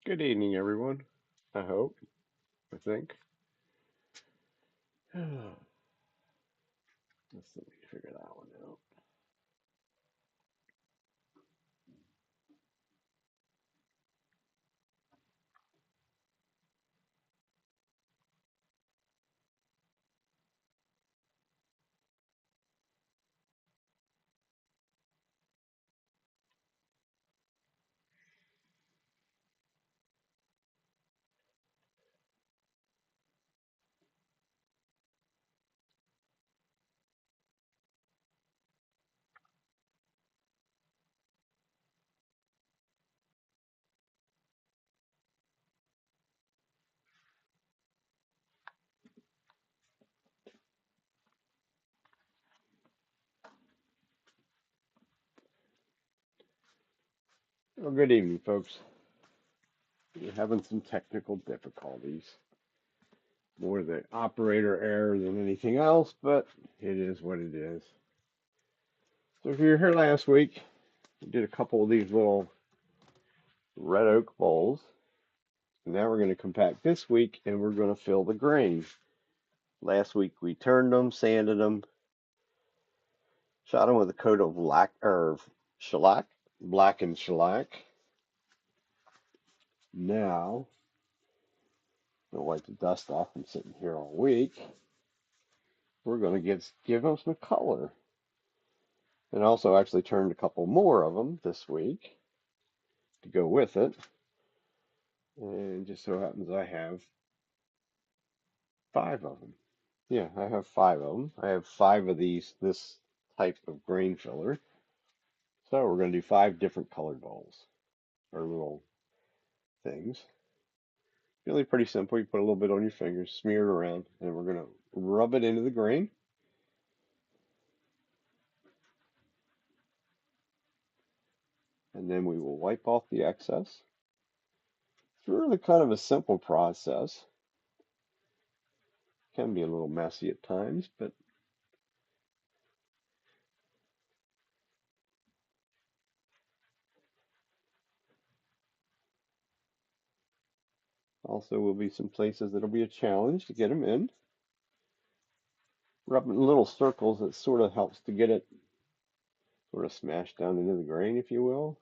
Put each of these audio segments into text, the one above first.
Good evening, everyone. I hope, I think. Let's see, figure that one out. Well, good evening, folks. We're having some technical difficulties. More the operator error than anything else, but it is what it is. So if you were here last week, we did a couple of these little red oak bowls. Now we're going to come back this week and we're going to fill the grain. Last week we turned them, sanded them, shot them with a coat of shellac, blackened shellac. Now I'm gonna wipe the dust off from sitting here all week. We're gonna give them some color, and also actually turned a couple more of them this week to go with it. And just so happens I have five of them. Yeah, I have five of them. I have five of this type of grain filler. So we're gonna do five different colored bowls or little things. Really pretty simple. You put a little bit on your fingers, smear it around, and we're gonna rub it into the grain. And then we will wipe off the excess. It's really kind of a simple process. Can be a little messy at times, but also will be some places that'll be a challenge to get them in. Rub it in little circles, it sort of helps to get it sort of smashed down into the grain, if you will.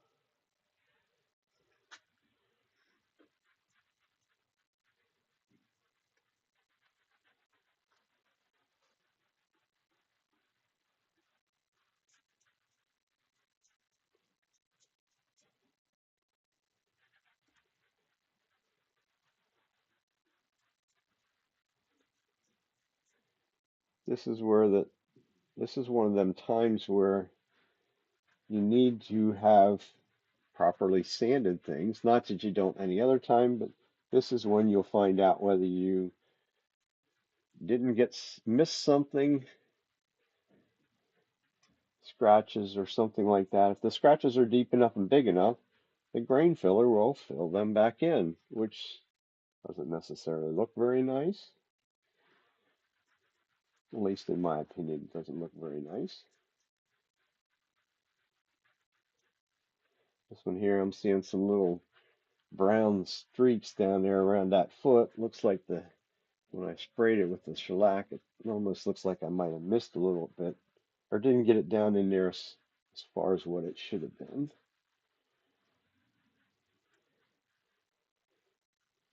This is where the this is one of them times where you need to have properly sanded things. Not that you don't any other time, but this is when you'll find out whether you didn't miss something, scratches or something like that. If the scratches are deep enough and big enough, the grain filler will fill them back in, which doesn't necessarily look very nice. At least in my opinion, it doesn't look very nice. This one here, I'm seeing some little brown streaks down there around that foot. Looks like when I sprayed it with the shellac, it almost looks like I might have missed a little bit or didn't get it down in there as far as what it should have been.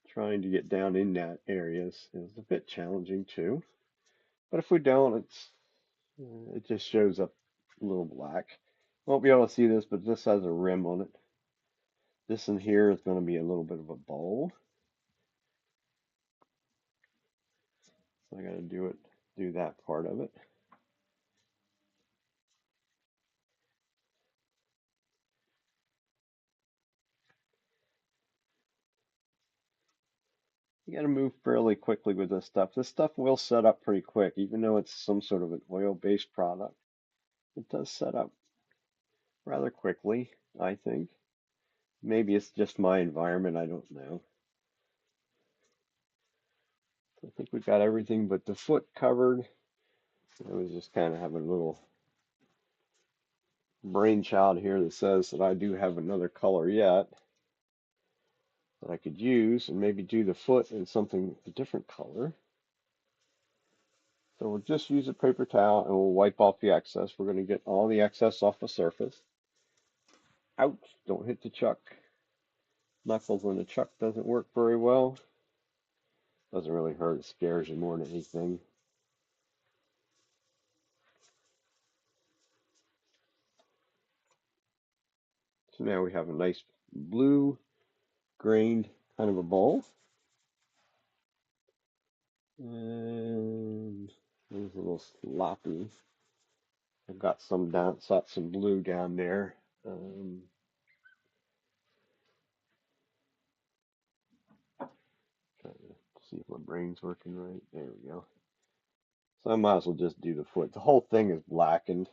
Trying to get down in that area is a bit challenging too. But if we don't, it just shows up a little black. Won't be able to see this, but this has a rim on it. This in here is going to be a little bit of a bowl. So I got to do that part of it. You got to move fairly quickly with this stuff. This stuff will set up pretty quick, even though it's some sort of an oil-based product. It does set up rather quickly, I think. Maybe it's just my environment, I don't know. I think we've got everything but the foot covered. I was just kind of having a little brainchild here that says that I do have another color yet. that I could use and maybe do the foot in something a different color. So we'll just use a paper towel and we'll wipe off the excess. We're going to get all the excess off the surface. Ouch, don't hit the chuck. Knuckles on the chuck doesn't work very well. Doesn't really hurt, it scares you more than anything. So now we have a nice blue grained kind of a bowl. And it's a little sloppy. I've got some blue down there. Trying to see if my brain's working right. There we go. So I might as well just do the foot. The whole thing is blackened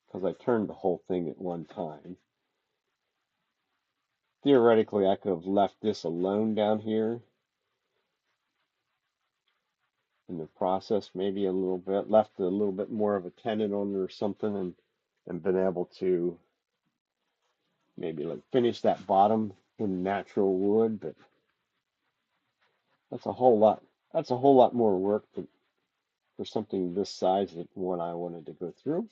because I turned the whole thing at one time. Theoretically, I could have left this alone down here in the process, maybe a little bit, left a little bit more of a tenon on or something, and been able to maybe like finish that bottom in natural wood, but that's a whole lot. That's a whole lot more work for something this size than what I wanted to go through.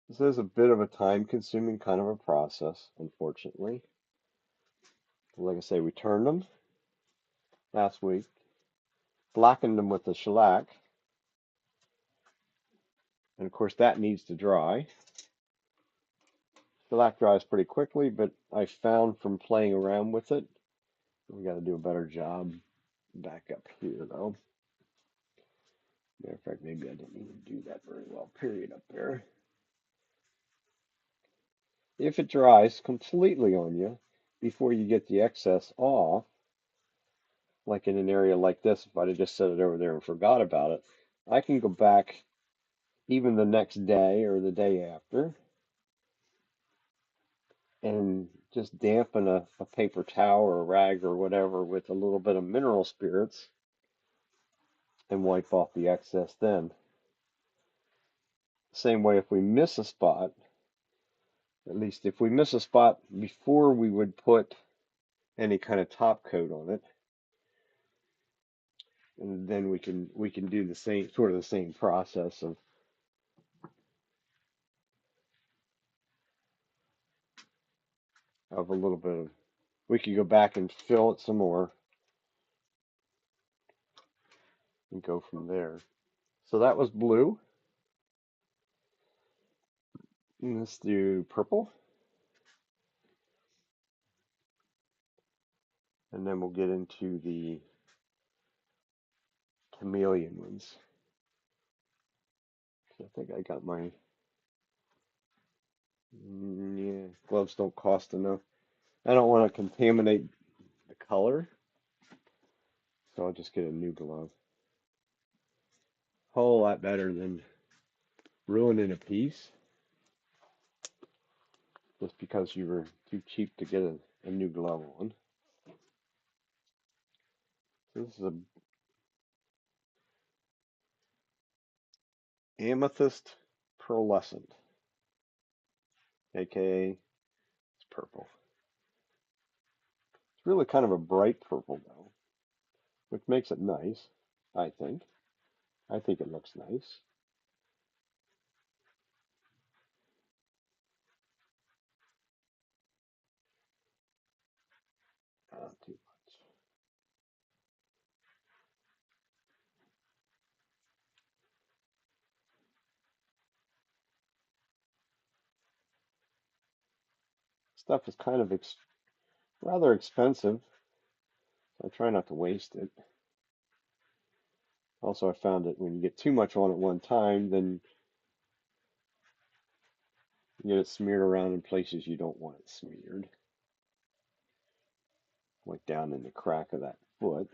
This is a bit of a time-consuming kind of a process, unfortunately. Like I say, we turned them last week, blackened them with the shellac, and of course that needs to dry. Shellac dries pretty quickly, but I found from playing around with it, we got to do a better job back up here though. Matter of fact, maybe I didn't even do that very well. Period up there. If it dries completely on you before you get the excess off, like in an area like this, if I'd have just set it over there and forgot about it, I can go back even the next day or the day after and just dampen a paper towel or a rag or whatever with a little bit of mineral spirits and wipe off the excess then. Same way if we miss a spot, at least if we miss a spot before we would put any kind of top coat on it, and then we can do the same process of a little bit of, we could go back and fill it some more and go from there. So that was blue. And let's do purple. And then we'll get into the chameleon ones. I think I got my, yeah, gloves don't cost enough. I don't want to contaminate the color, so I'll just get a new glove. Whole lot better than ruining a piece just because you were too cheap to get a new glove on. This is a amethyst pearlescent, aka it's purple. It's really kind of a bright purple though, which makes it nice, I think. I think it looks nice. Not too much. Stuff is kind of rather expensive, so I try not to waste it. Also, I found that when you get too much on at one time, then you get it smeared around in places you don't want it smeared, like down in the crack of that foot.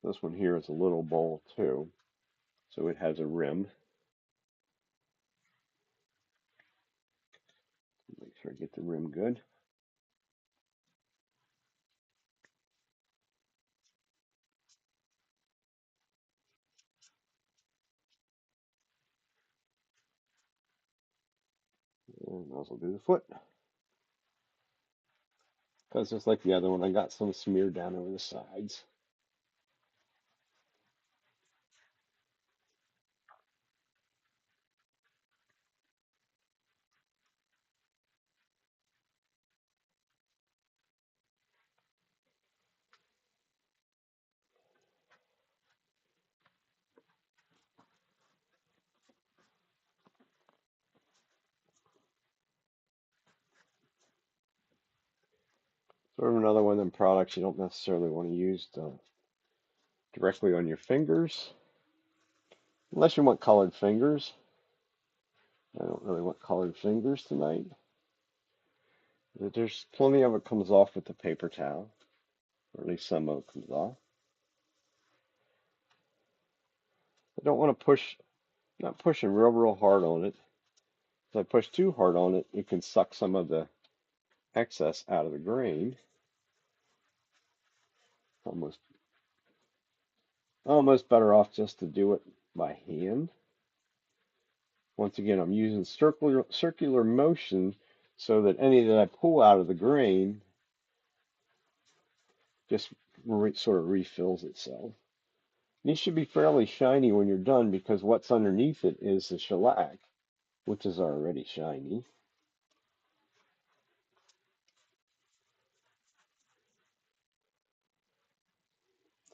This one here is a little bowl too, so it has a rim. Make sure I get the rim good. And I'll also do the foot. Because just like the other one, I got some smeared down over the sides. Sort of another one of them products you don't necessarily want to use directly on your fingers, unless you want colored fingers. I don't really want colored fingers tonight. There's plenty of it comes off with the paper towel, or at least some of it comes off. I don't want to push, not pushing real hard on it. If I push too hard on it, it can suck some of the excess out of the grain. Almost better off just to do it by hand. Once again, I'm using circular motion so that any that I pull out of the grain just sort of refills itself. These should be fairly shiny when you're done because what's underneath it is the shellac, which is already shiny.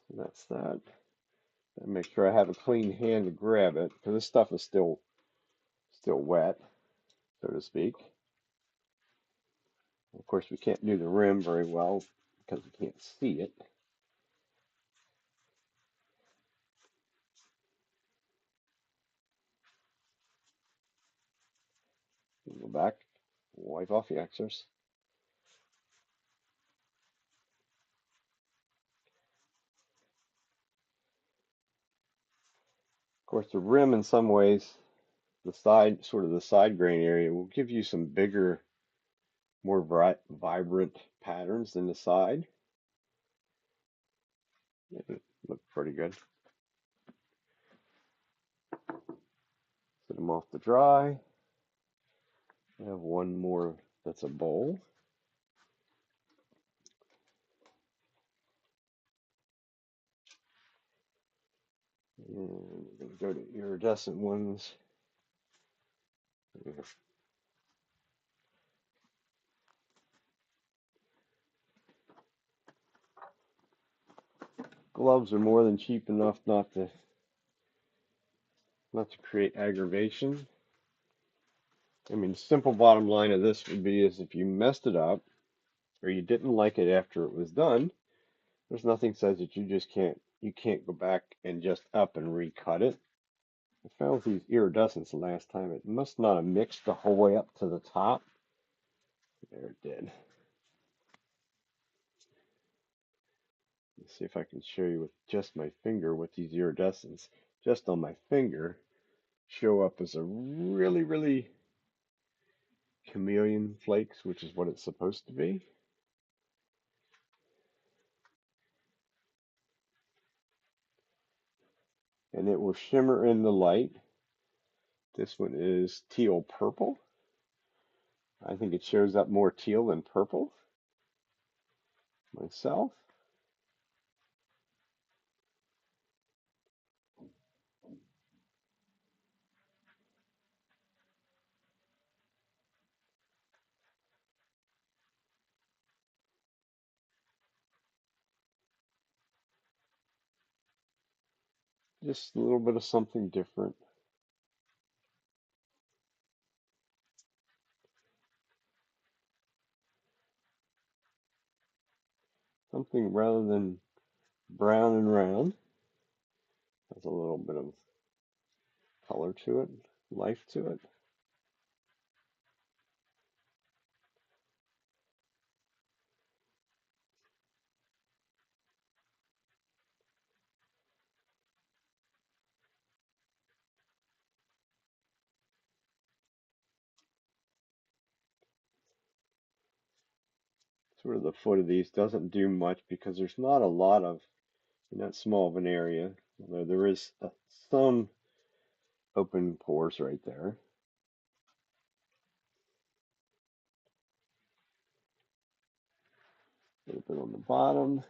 So that's that. And make sure I have a clean hand to grab it because this stuff is still wet, so to speak. Of course, we can't do the rim very well because we can't see it. Go back, wipe off the excess. Of course, the rim in some ways, the side grain area will give you some bigger, more vibrant patterns than the side. It looked pretty good. Set them off to dry. I have one more that's a bowl. And we're going to go to iridescent ones. Gloves are more than cheap enough not to create aggravation. I mean, the simple bottom line of this would be is if you messed it up or you didn't like it after it was done, there's nothing says that you can't go back and just up and recut it. I found these iridescents the last time. It must not have mixed the whole way up to the top. There it did. Let's see if I can show you with just my finger what these iridescents, just on my finger, show up as a really chameleon flakes, which is what it's supposed to be. And it will shimmer in the light. This one is teal purple. I think it shows up more teal than purple myself. Just a little bit of something different. Something rather than brown and round. Has a little bit of color to it, life to it. sort of the foot of these doesn't do much because there's not a lot of, not small of an area, although there is some open pores right there. A little bit on the bottom,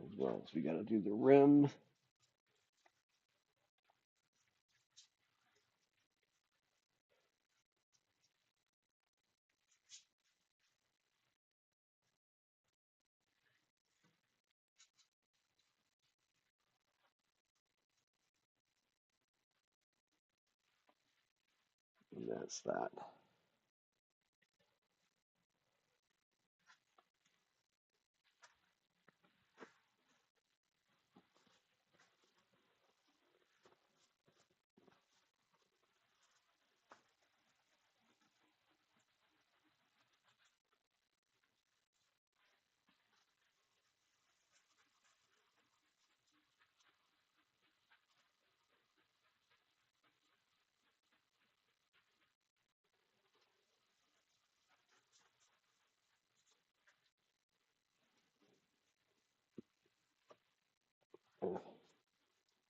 as well as we got to do the rim. And that's that.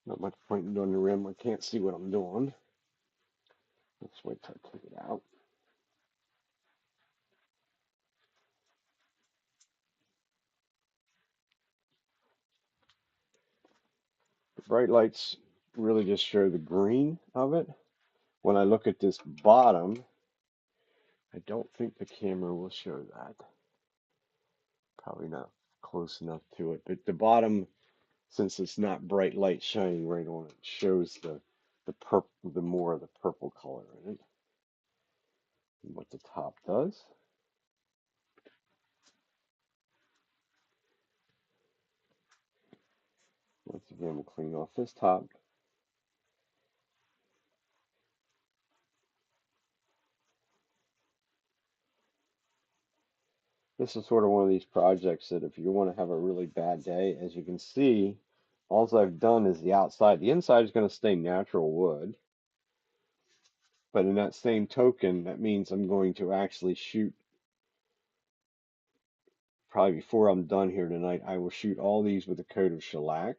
Not much point in doing the rim. I can't see what I'm doing. Let's wait till I take it out. The bright lights really just show the green of it. When I look at this bottom, I don't think the camera will show that. Probably not close enough to it. But the bottom, since it's not bright light shining right on it, shows the purple, the more of the purple color in it. And what the top does. Once again, we'll clean off this top. This is sort of one of these projects that if you want to have a really bad day, as you can see, all I've done is the outside. The inside is going to stay natural wood. But in that same token, that means I'm going to actually shoot, probably before I'm done here tonight, I will shoot all these with a coat of shellac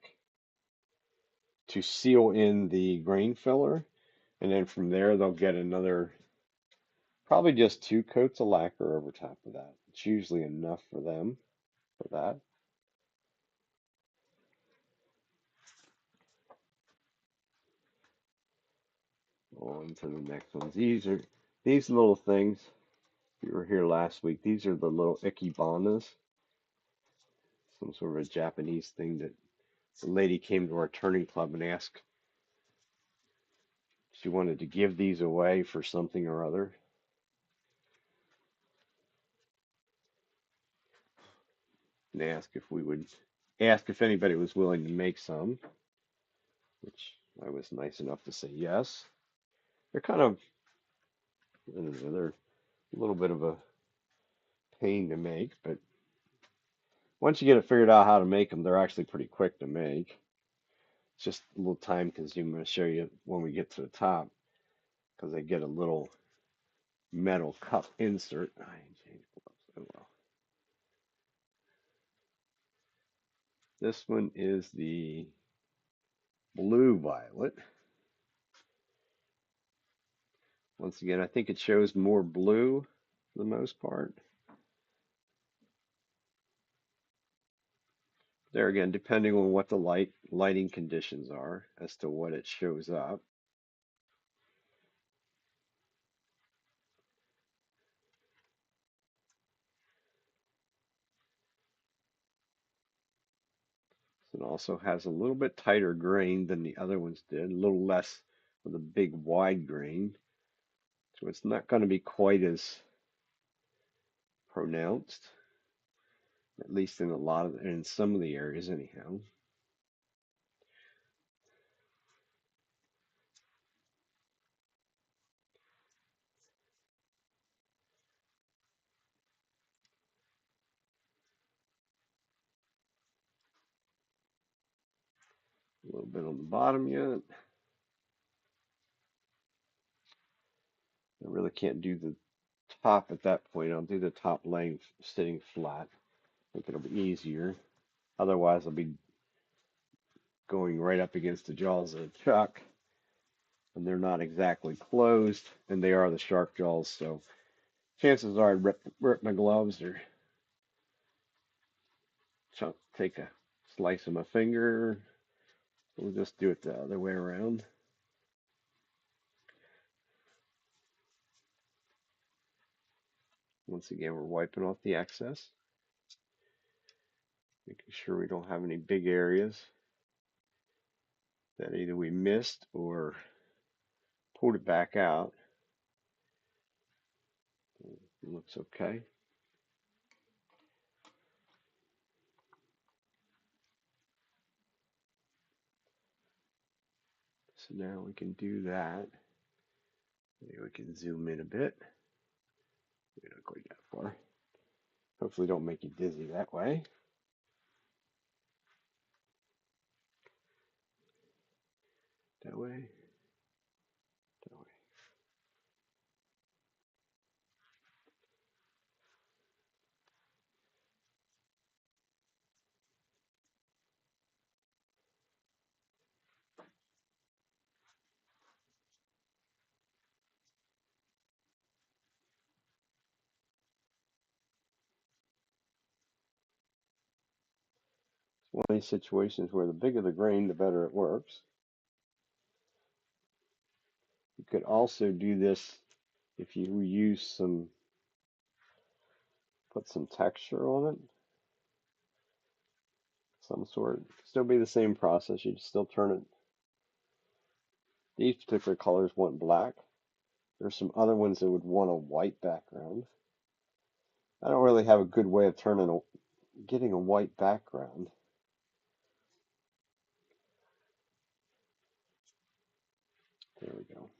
to seal in the grain filler. And then from there, they'll get another, probably just 2 coats of lacquer over top of that. It's usually enough for them for that. On to the next ones. These little things. If you were here last week, these are the little ikibanas. Some sort of a Japanese thing that the lady came to our turning club and asked. She wanted to give these away for something or other. And ask if anybody was willing to make some, which I was nice enough to say yes. They're kind of, I don't know, they're a little bit of a pain to make, but once you get it figured out how to make them, they're actually pretty quick to make. It's just a little time consuming. I'm going to show you when we get to the top because they get a little metal cup insert. I changed gloves. Oh well. This one is the blue violet. Once again, I think it shows more blue for the most part. There again, depending on what the lighting conditions are as to what it shows up. It also has a little bit tighter grain than the other ones did, a little less with a big wide grain. So it's not going to be quite as pronounced, at least in some of the areas anyhow. A little bit on the bottom yet. I really can't do top at that point. I'll do the top laying sitting flat. I think it'll be easier. Otherwise, I'll be going right up against the jaws of the chuck, and they're not exactly closed, and they are the shark jaws, so chances are I'd rip my gloves or take a slice of my finger. We'll just do it the other way around. Once again, we're wiping off the excess, making sure we don't have any big areas that either we missed or pulled it back out. It looks okay. So now we can do that. Maybe we can zoom in a bit. We're not going that far. Hopefully don't make you dizzy that way. That way. That way. It's one of these situations where the bigger the grain, the better it works. You could also do this if you use put some texture on it, some sort. Still be the same process. You still turn it. These particular colors want black. There's some other ones that would want a white background. I don't really have a good way of getting a white background. There we go.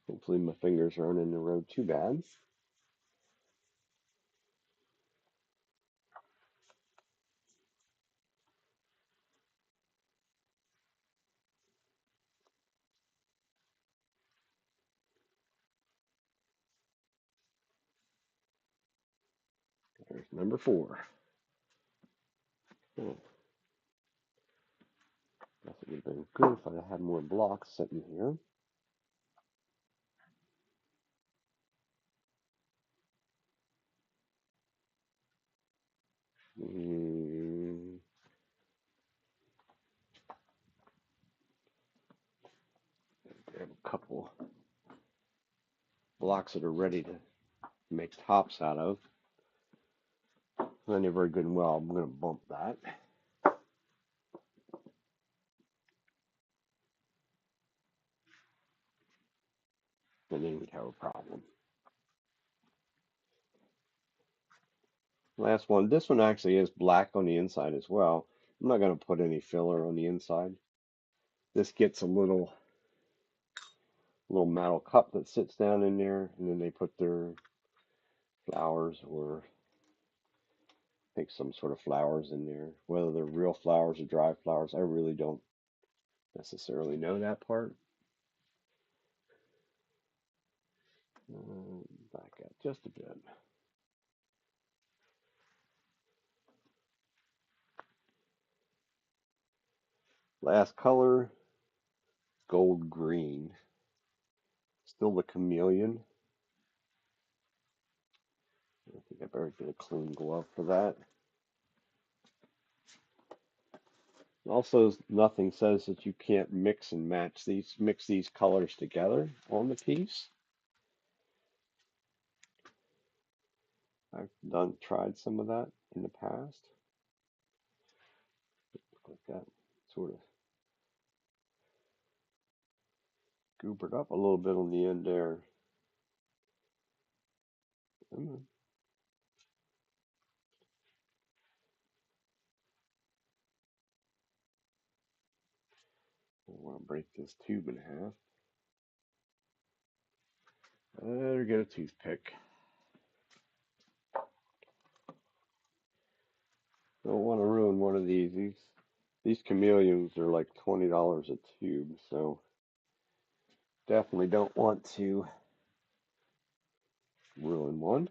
Hopefully my fingers aren't in the road too bad. There's number 4. Oh, that would have been good if I had more blocks sitting here. Grab a couple blocks that are ready to make tops out of. They're very good and well. I'm going to bump that. And then we'd have a problem. Last one. This one actually is black on the inside as well. I'm not going to put any filler on the inside. This gets a little metal cup that sits down in there, and then they put their flowers or I think some sort of flowers in there. Whether they're real flowers or dry flowers, I really don't necessarily know that part. Back up just a bit. Last color, gold green. Still the chameleon. I think I better get a clean glove for that. Also, nothing says that you can't mix these colors together on the piece. I've tried some of that in the past. Like that, sort of goobered up a little bit on the end there. We'll want to break this tube in half. Better get a toothpick. Don't want to ruin one of these. These chameleons are like $20 a tube, so definitely don't want to ruin one.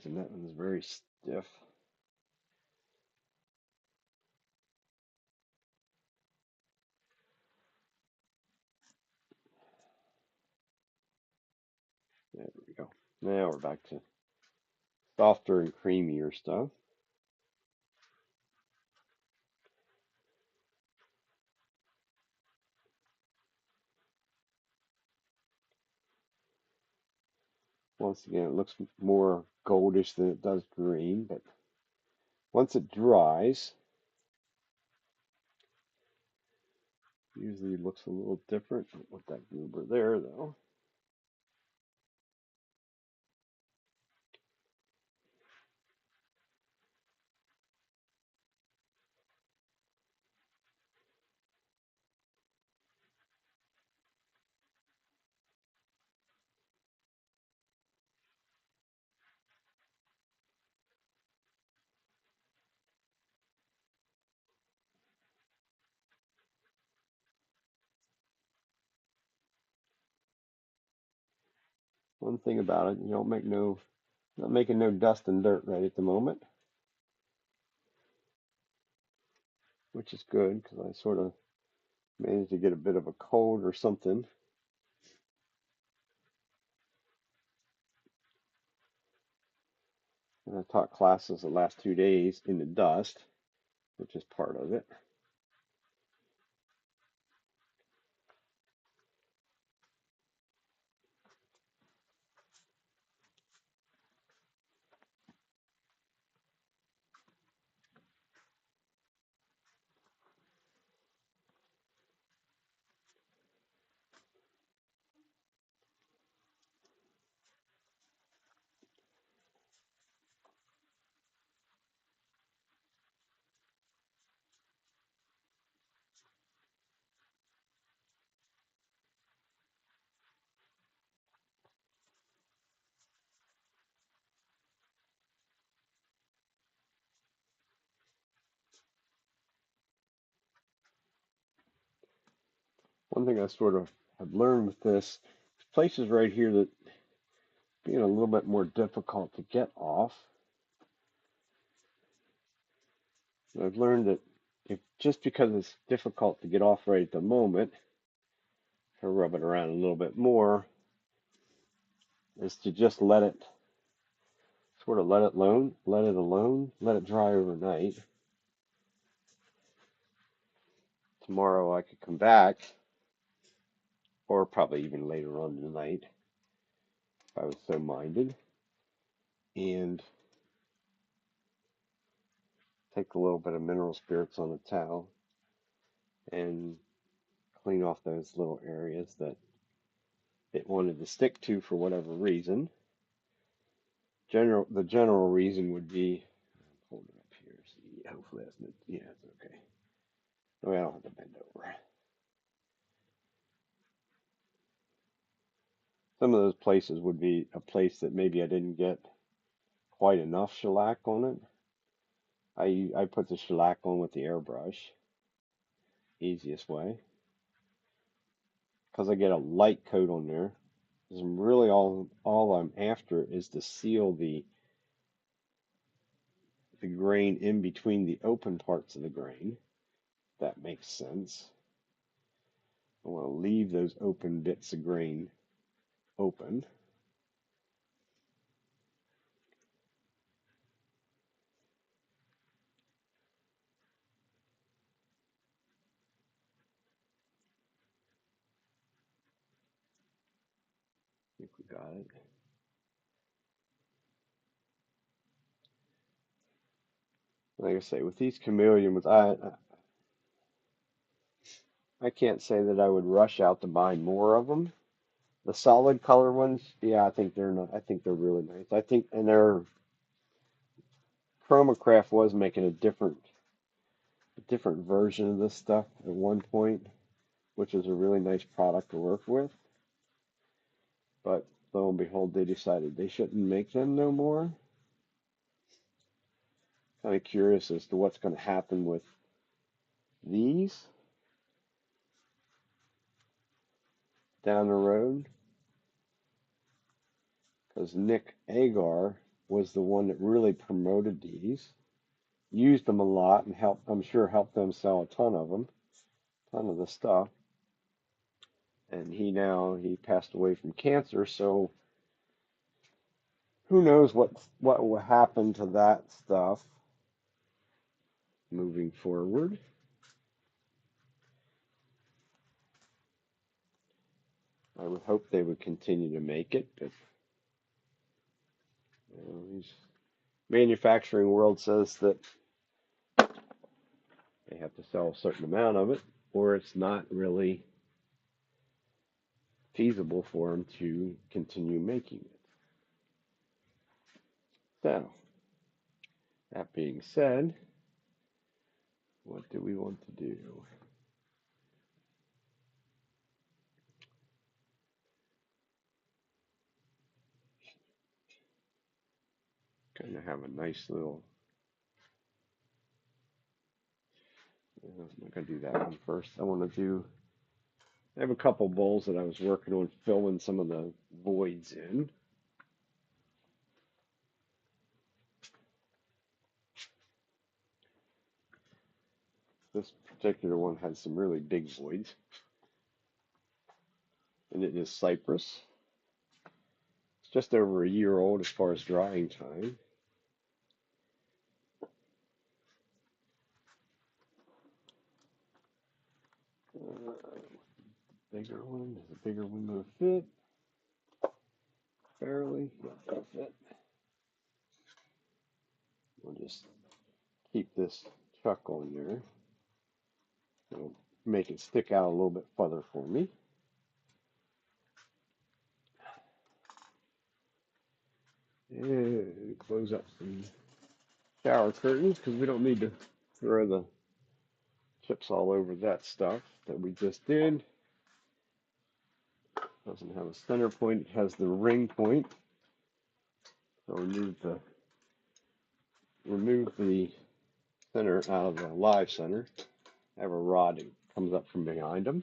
And that one's very stiff. There we go. Now we're back to softer and creamier stuff. Once again, it looks more goldish than it does green, but once it dries, usually it looks a little different. Don't want that goober there, though. One thing about it, you don't make not making no dust and dirt right at the moment, which is good because I sort of managed to get a bit of a cold or something. And I taught classes the last 2 days in the dust, which is part of it. One thing I sort of have learned with this, places right here that being a little bit more difficult to get off. And I've learned that if just because it's difficult to get off right at the moment, if I rub it around a little bit more, is to just let it alone, let it dry overnight. Tomorrow I could come back, or probably even later on tonight, if I was so minded, and take a little bit of mineral spirits on a towel and clean off those little areas that it wanted to stick to for whatever reason. The general reason would be, hold it up here, see, hopefully that's not, yeah, it's okay. No, I don't have to bend over. Some of those places would be a place that maybe I didn't get quite enough shellac on it. I put the shellac on with the airbrush, easiest way, because I get a light coat on there. Because I'm really all I'm after is to seal the grain in between the open parts of the grain. If that makes sense. I want to leave those open bits of grain open. I think we got it. Like I say, with these chameleons, I can't say that I would rush out to buy more of them. The solid color ones, yeah, I think they're not, I think they're really nice. I think, and their Chromacraft was making a different version of this stuff at one point, which is a really nice product to work with. But lo and behold, they decided they shouldn't make them no more. Kind of curious as to what's going to happen with these down the road, because Nick Agar was the one that really promoted these, used them a lot, and I'm sure helped them sell a ton of them, ton of the stuff. And he passed away from cancer, so who knows what will happen to that stuff moving forward. I would hope they would continue to make it, but these manufacturing world says that they have to sell a certain amount of it, or it's not really feasible for them to continue making it. So, that being said, what do we want to do? Kind of have a nice little. I'm not going to do that one first. I have a couple bowls that I was working on filling some of the voids in. This particular one has some really big voids, and it is cypress. It's just over a year old as far as drying time. Bigger one, does a bigger window fit? Barely, that'll fit. We'll just keep this chuck on there. It'll make it stick out a little bit further for me. And close up some shower curtains because we don't need to throw the chips all over that stuff that we just did. Doesn't have a center point, it has the ring point. So remove the center out of the live center. I have a rod that comes up from behind them,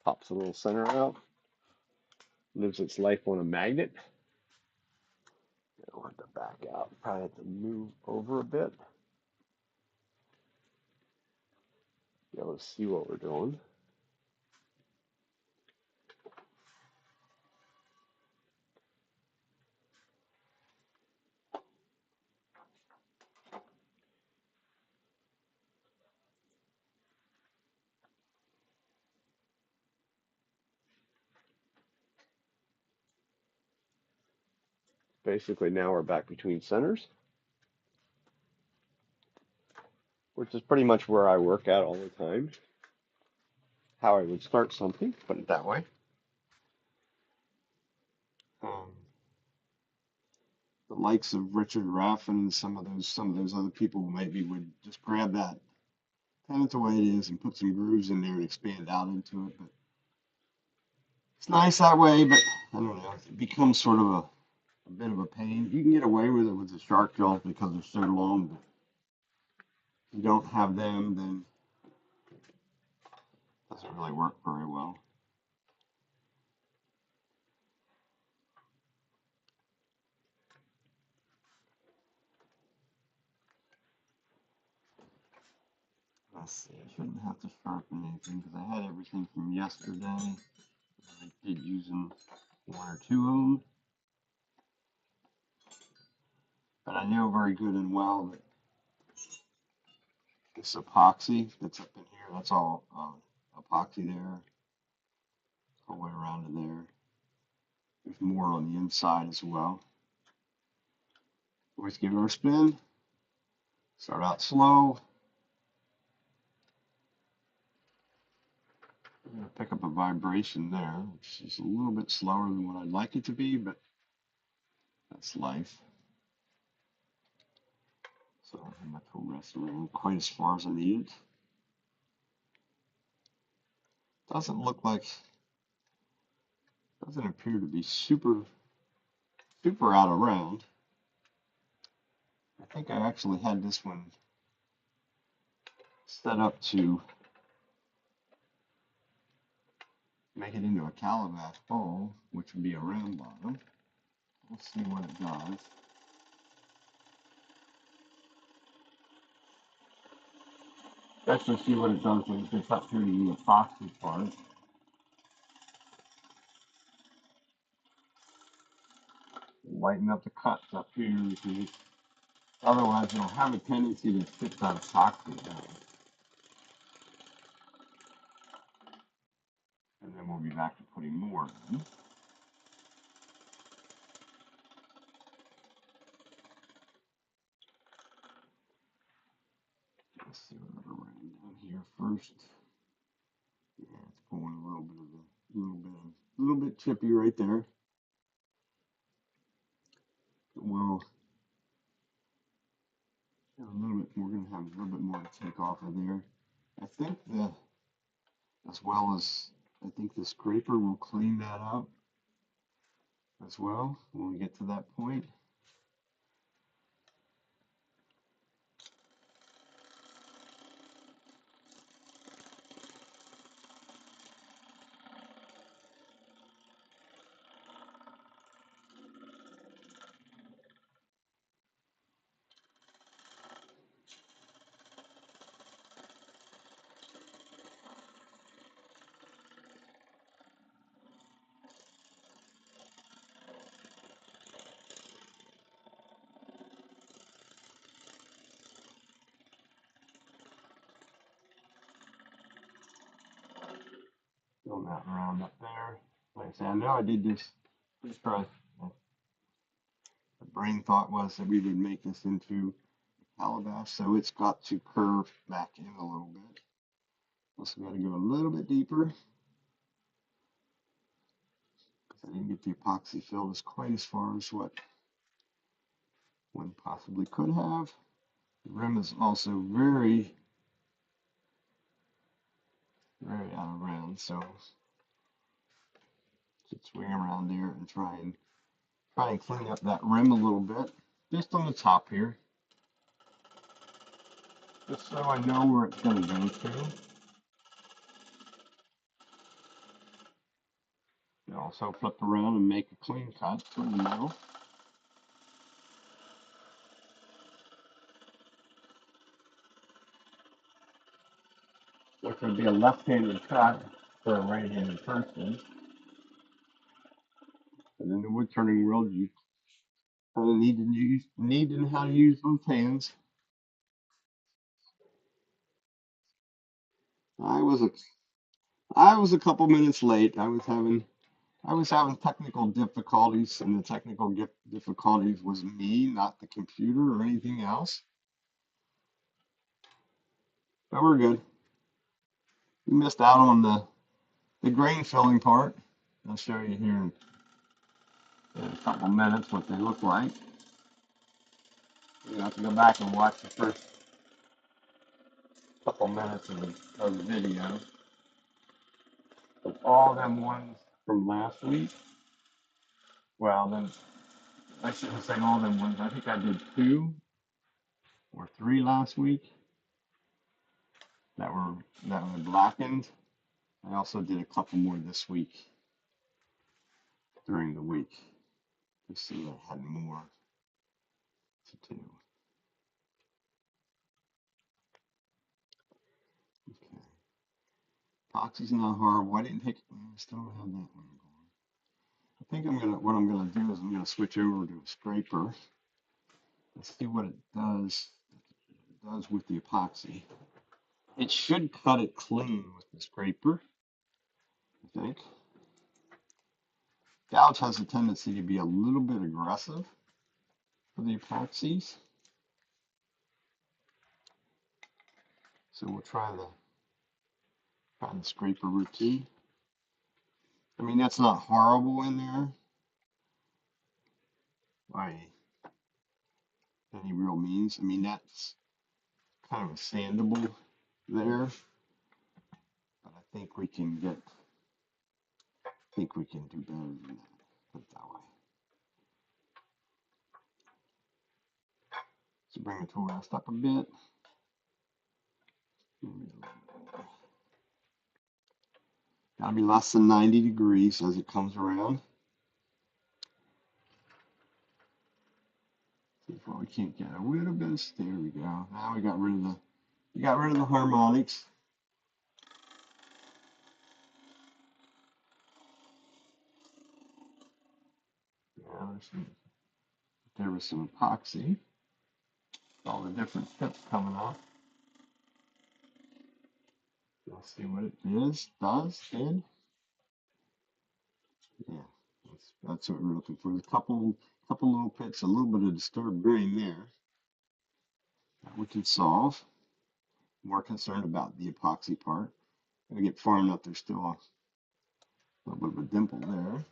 pops a little center out, lives its life on a magnet. I want to back out, probably have to move over a bit. Be able to see what we're doing. Basically now we're back between centers, which is pretty much where I work at all the time. How I would start something, put it that way. Um, the likes of Richard Raffin and some of those other people maybe would just grab that, kind of the way it is, and put some grooves in there and expand out into it. But it's nice that way, but I don't know. It becomes sort of a bit of a pain. You can get away with it with the shark jaws because they're so long, but if you don't have them, then it doesn't really work very well. Let's see, I shouldn't have to sharpen anything because I had everything from yesterday. I did using one or two of them, but I know very good and well that this epoxy that's up in here, that's all epoxy there, all the way around to there. There's more on the inside as well. Always give it a spin. Start out slow. I'm going to pick up a vibration there, which is a little bit slower than what I'd like it to be, but that's life. So I have my tool rest around quite as far as I need it. Doesn't look like, doesn't appear to be super out of round. I think I actually had this one set up to make it into a calabash bowl, which would be a round bottom. Let's see what it does. Actually see what it does when it gets up through the epoxy part. Lighten up the cuts up here because otherwise it'll have a tendency to stick that epoxy down. And then we'll be back to putting more in. Let's see what I've written down here first. Yeah, it's pulling a little bit chippy right there. We'll have a little bit. We're going to have a little bit more to take off of there. I think as well as I think the scraper will clean that up as well when we get to that point. Fill that around up there. Like I said, I know I did this just try. The brain thought was that we would make this into a calabash, so it's got to curve back in a little bit. Also got to go a little bit deeper because I didn't get the epoxy filled as quite as far as what one possibly could have. The rim is also very out of round, so should swing around there and try and clean up that rim a little bit, just on the top here, just so I know where it's going to go to. You also flip around and make a clean cut through the middle. Which would be a left-handed cut for a right-handed person. And in the wood turning world, you kind of need to know how to use those hands. I was a I was a couple minutes late. I was having technical difficulties, and the technical difficulties was me, not the computer or anything else. But we're good. We missed out on the grain filling part. I'll show you here in a couple minutes what they look like. You have to go back and watch the first couple minutes of the video. But all them ones from last week, well, then I shouldn't say all them ones. I think I did 2 or 3 last week that were blackened. I also did a couple more this week during the week to see I had more to do. Okay. Epoxy's not horrible. I didn't take. I still don't have that one going. I think what I'm gonna do is I'm gonna switch over to a scraper. Let's see what it does. It does with the epoxy. It should cut it clean with the scraper, I think. Gouge has a tendency to be a little bit aggressive for the epoxies. So we'll try Find the scraper routine. I mean, that's not horrible in there by any real means. I mean, that's kind of a sandable there, but I think we can get, I think we can do better than that. Put it that way. So bring the tool rest up a bit. Gotta be less than 90 degrees as it comes around. Well, we can't get a little bit of, there we go. Now we got rid of the harmonics. Now there was some epoxy. All the different tips coming off. Let's see what it did. Yeah, that's what we're looking for. There's a couple little pits, a little bit of disturbed grain there that we can solve. More concerned about the epoxy part. Gonna get far enough, there's still a little bit of a dimple there.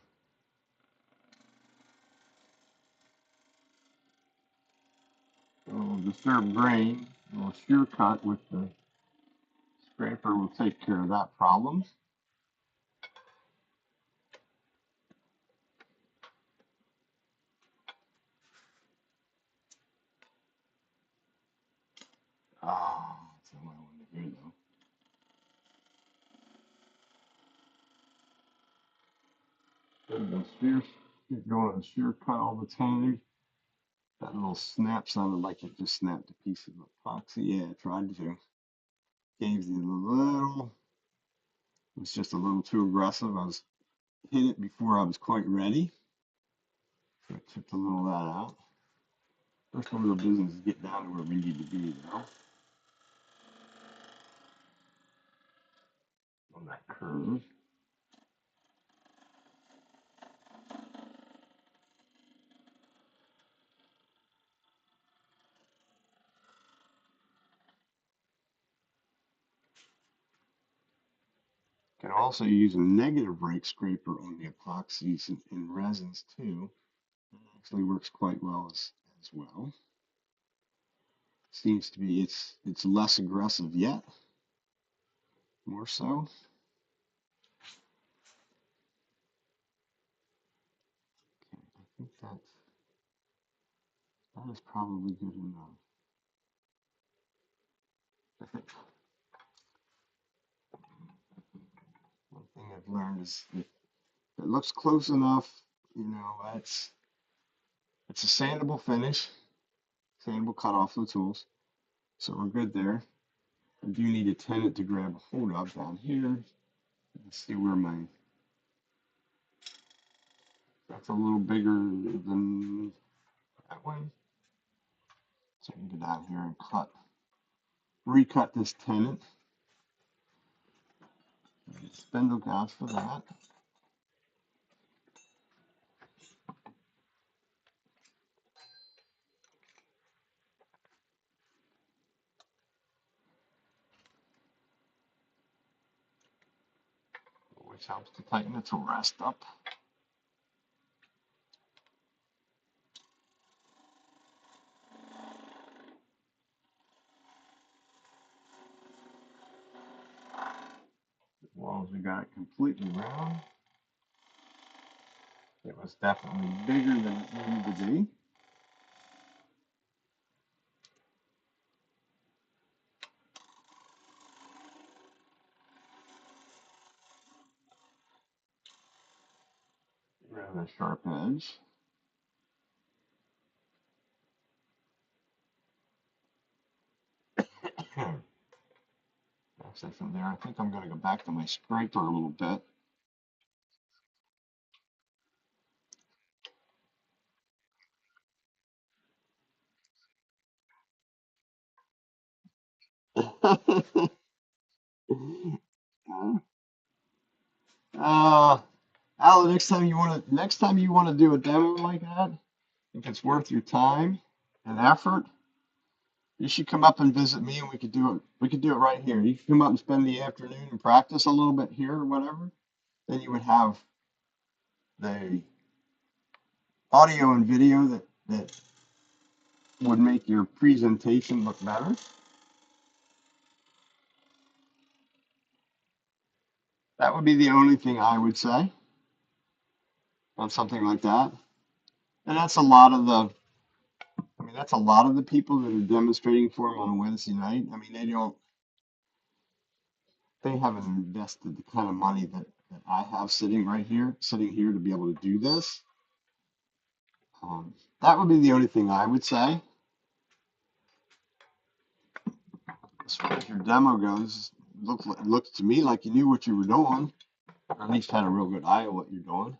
A little disturbed grain, a little shear cut with the scraper will take care of that problem. Oh, that's not what I wanted to hear though. Keep going a shear cut all the time. That little snap sounded like it just snapped a piece of epoxy. Yeah, I tried to. Gave you a little. It was just a little too aggressive. I was hit it before I was quite ready. So I took a little of that out. First order of business is get down to where we need to be now. On that curve. Can also use a negative rake scraper on the epoxies and resins too. It actually works quite well as well. Seems to be it's less aggressive yet. More so. Okay, I think that is probably good enough. I think one thing I've learned is if it looks close enough, it's a sandable finish, sandable cut off the tools, so we're good there. I do need a tenon to grab a hold of down here. Let's see where that's a little bigger than that one. So I can go down here and recut this tenon. Spindle gouge for that. Which helps to tighten the tool rest up. As long as we got it completely round. It was definitely bigger than it needed to be. Around a sharp edge. Actually, from there, I think I'm going to go back to my scraper a little bit. Alan, next time you want to do a demo like that, if it's worth your time and effort, You should come up and visit me, and we could do it. We could do it right here. You could come up and spend the afternoon and practice a little bit here or whatever. Then you would have the audio and video that would make your presentation look better. That would be the only thing I would say on something like that. And that's a lot of the, I mean, that's a lot of the people that are demonstrating for him on a Wednesday night. I mean, they haven't invested the kind of money that I have sitting here to be able to do this. That would be the only thing I would say. As far as your demo goes, it looks to me like you knew what you were doing, or at least had a real good eye of what you're doing.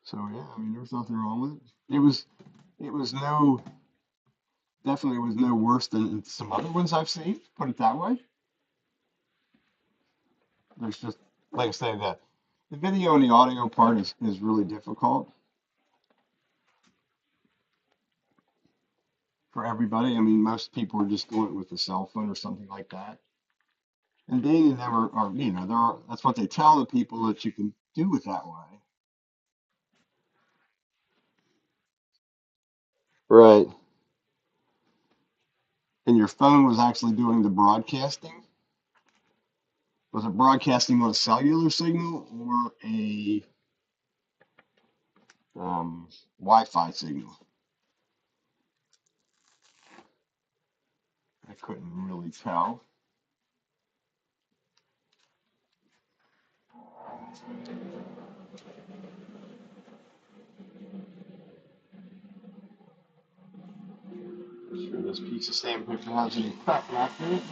So yeah, I mean, there's nothing wrong with it. It was no, definitely was no worse than some other ones I've seen. Put it that way. There's just, like I say, that the video and the audio part is really difficult for everybody. I mean, most people are just doing it with a cell phone or something like that. And dating them are that's what they tell the people that you can do it that way. Right. And your phone was actually doing the broadcasting. Was it broadcasting on a cellular signal or a Wi-Fi signal? I couldn't really tell. Sure this piece of sandpaper has any cut left in it.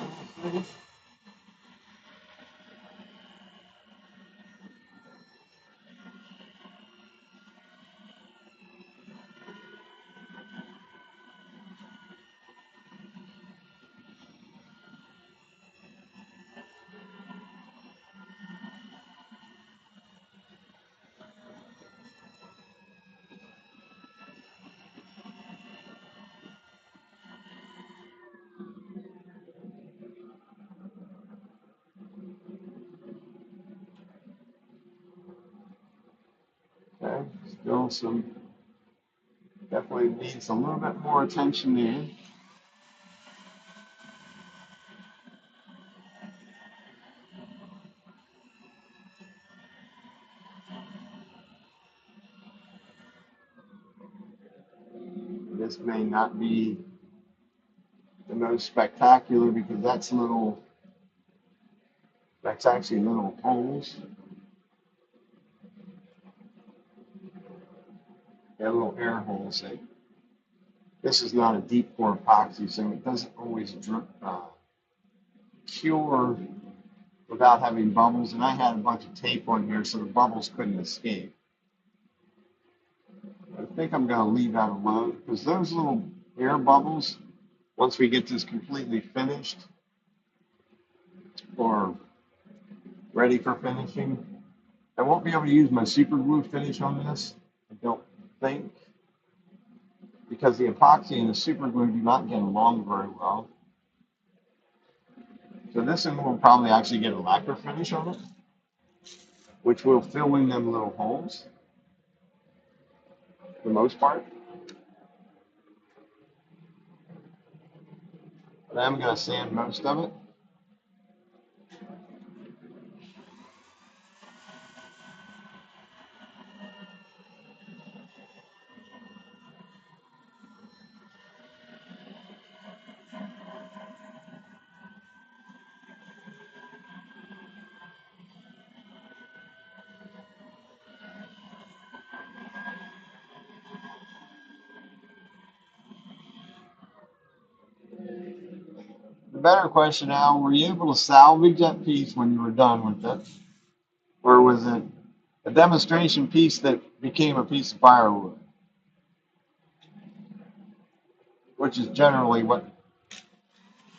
Okay, still some, definitely needs a little bit more attention there. This may not be the most spectacular because that's actually little holes. They're little air holes. This is not a deep core epoxy, so it doesn't always cure without having bubbles. And I had a bunch of tape on here, so the bubbles couldn't escape. I think I'm going to leave that alone because those little air bubbles, once we get this completely finished or ready for finishing, I won't be able to use my super glue finish on this, I don't think, because the epoxy and the super glue do not get along very well. So this one will probably actually get a lacquer finish on it, which will fill in them little holes for the most part. But I'm going to sand most of it. The better question now, were you able to salvage that piece when you were done with it? Or was it a demonstration piece that became a piece of firewood? Which is generally what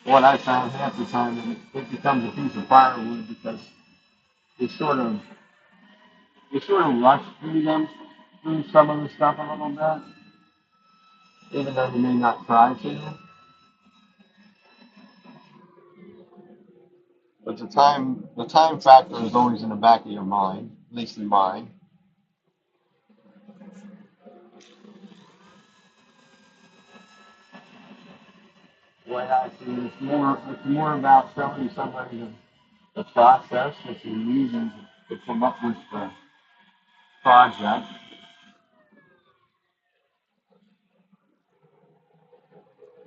I found half the time, it becomes a piece of firewood because you sort of rush through some of the stuff a little bit. even though you may not try to. But the time factor is always in the back of your mind, at least in mine. The way I see it, it's more about showing somebody the process that you're using to come up with the project.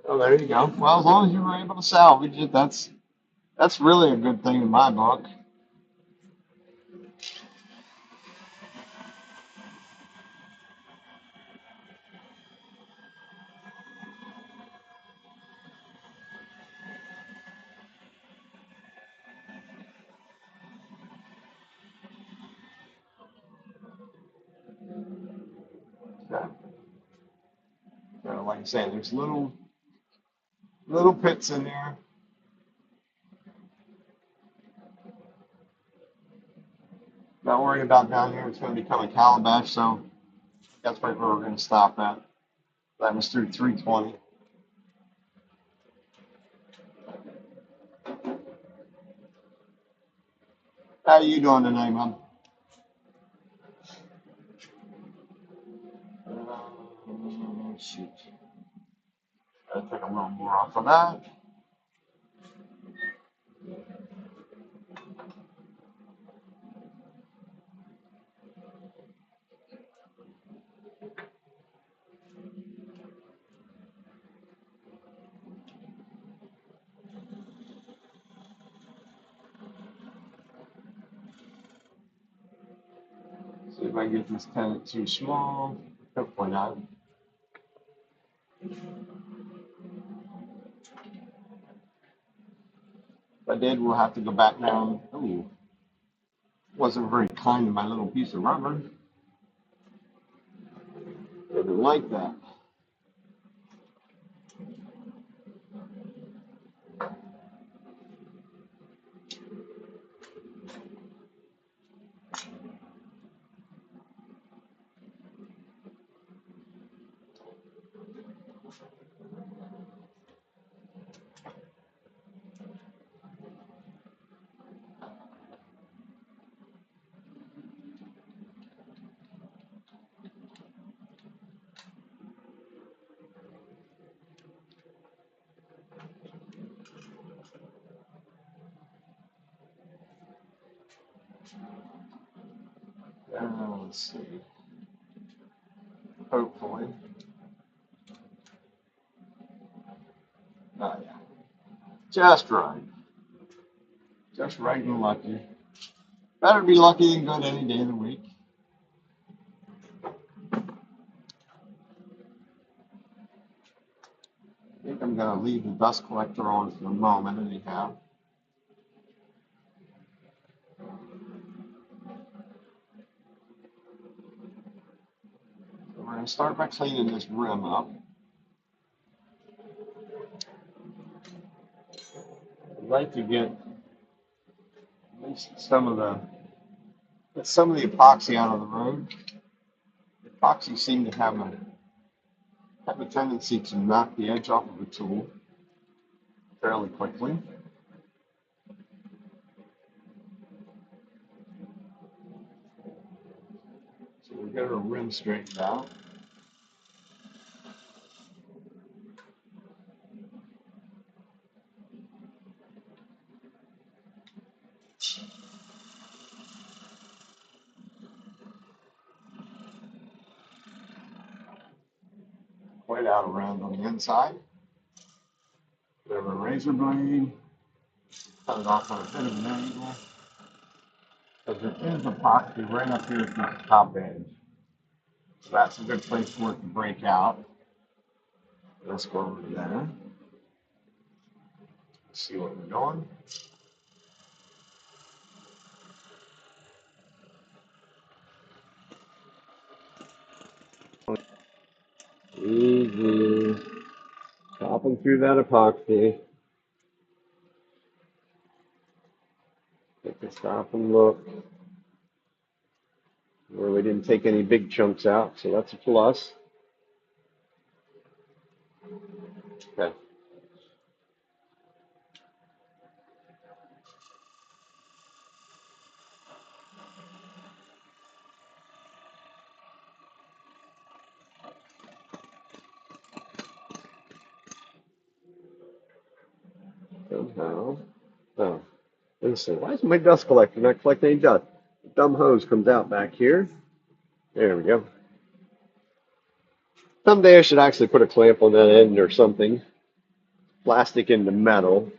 Oh, there you go. Well, as long as you were able to salvage it, that's really a good thing in my book. So, like I say, there's little pits in there. Not worried about down here. It's going to become a calabash, so that's right where we're going to stop at. That was through 320. How you doing tonight, man? Shoot. Gotta take a little more off of that. See if I can get this tenant too small. Hopefully not. If I did, we'll have to go back down. Ooh, wasn't very kind to my little piece of rubber. Didn't like that. Let's see. Hopefully. Oh, yeah. Just right. Just right and lucky. Better be lucky than good any day of the week. I think I'm going to leave the dust collector on for the moment, anyhow. So we're going to start by cleaning this rim up. I'd like to get at least some of the epoxy out of the road. The epoxy seemed to have a tendency to knock the edge off of the tool fairly quickly. So we'll get our rim straightened out. Quite out around on the inside. We have a razor blade. Cut it off on a bit of an angle. Because there is epoxy right up here at the top edge. So that's a good place for it to break out. Let's go over there. See what we're doing. Easy. Chopping through that epoxy. Take a stop and look. Where we didn't take any big chunks out, so that's a plus. Okay. Somehow. Oh, let's see. Why is my dust collector not collecting any dust? The dumb hose comes out back here. There we go. Someday I should actually put a clamp on that end or something. Plastic into metal,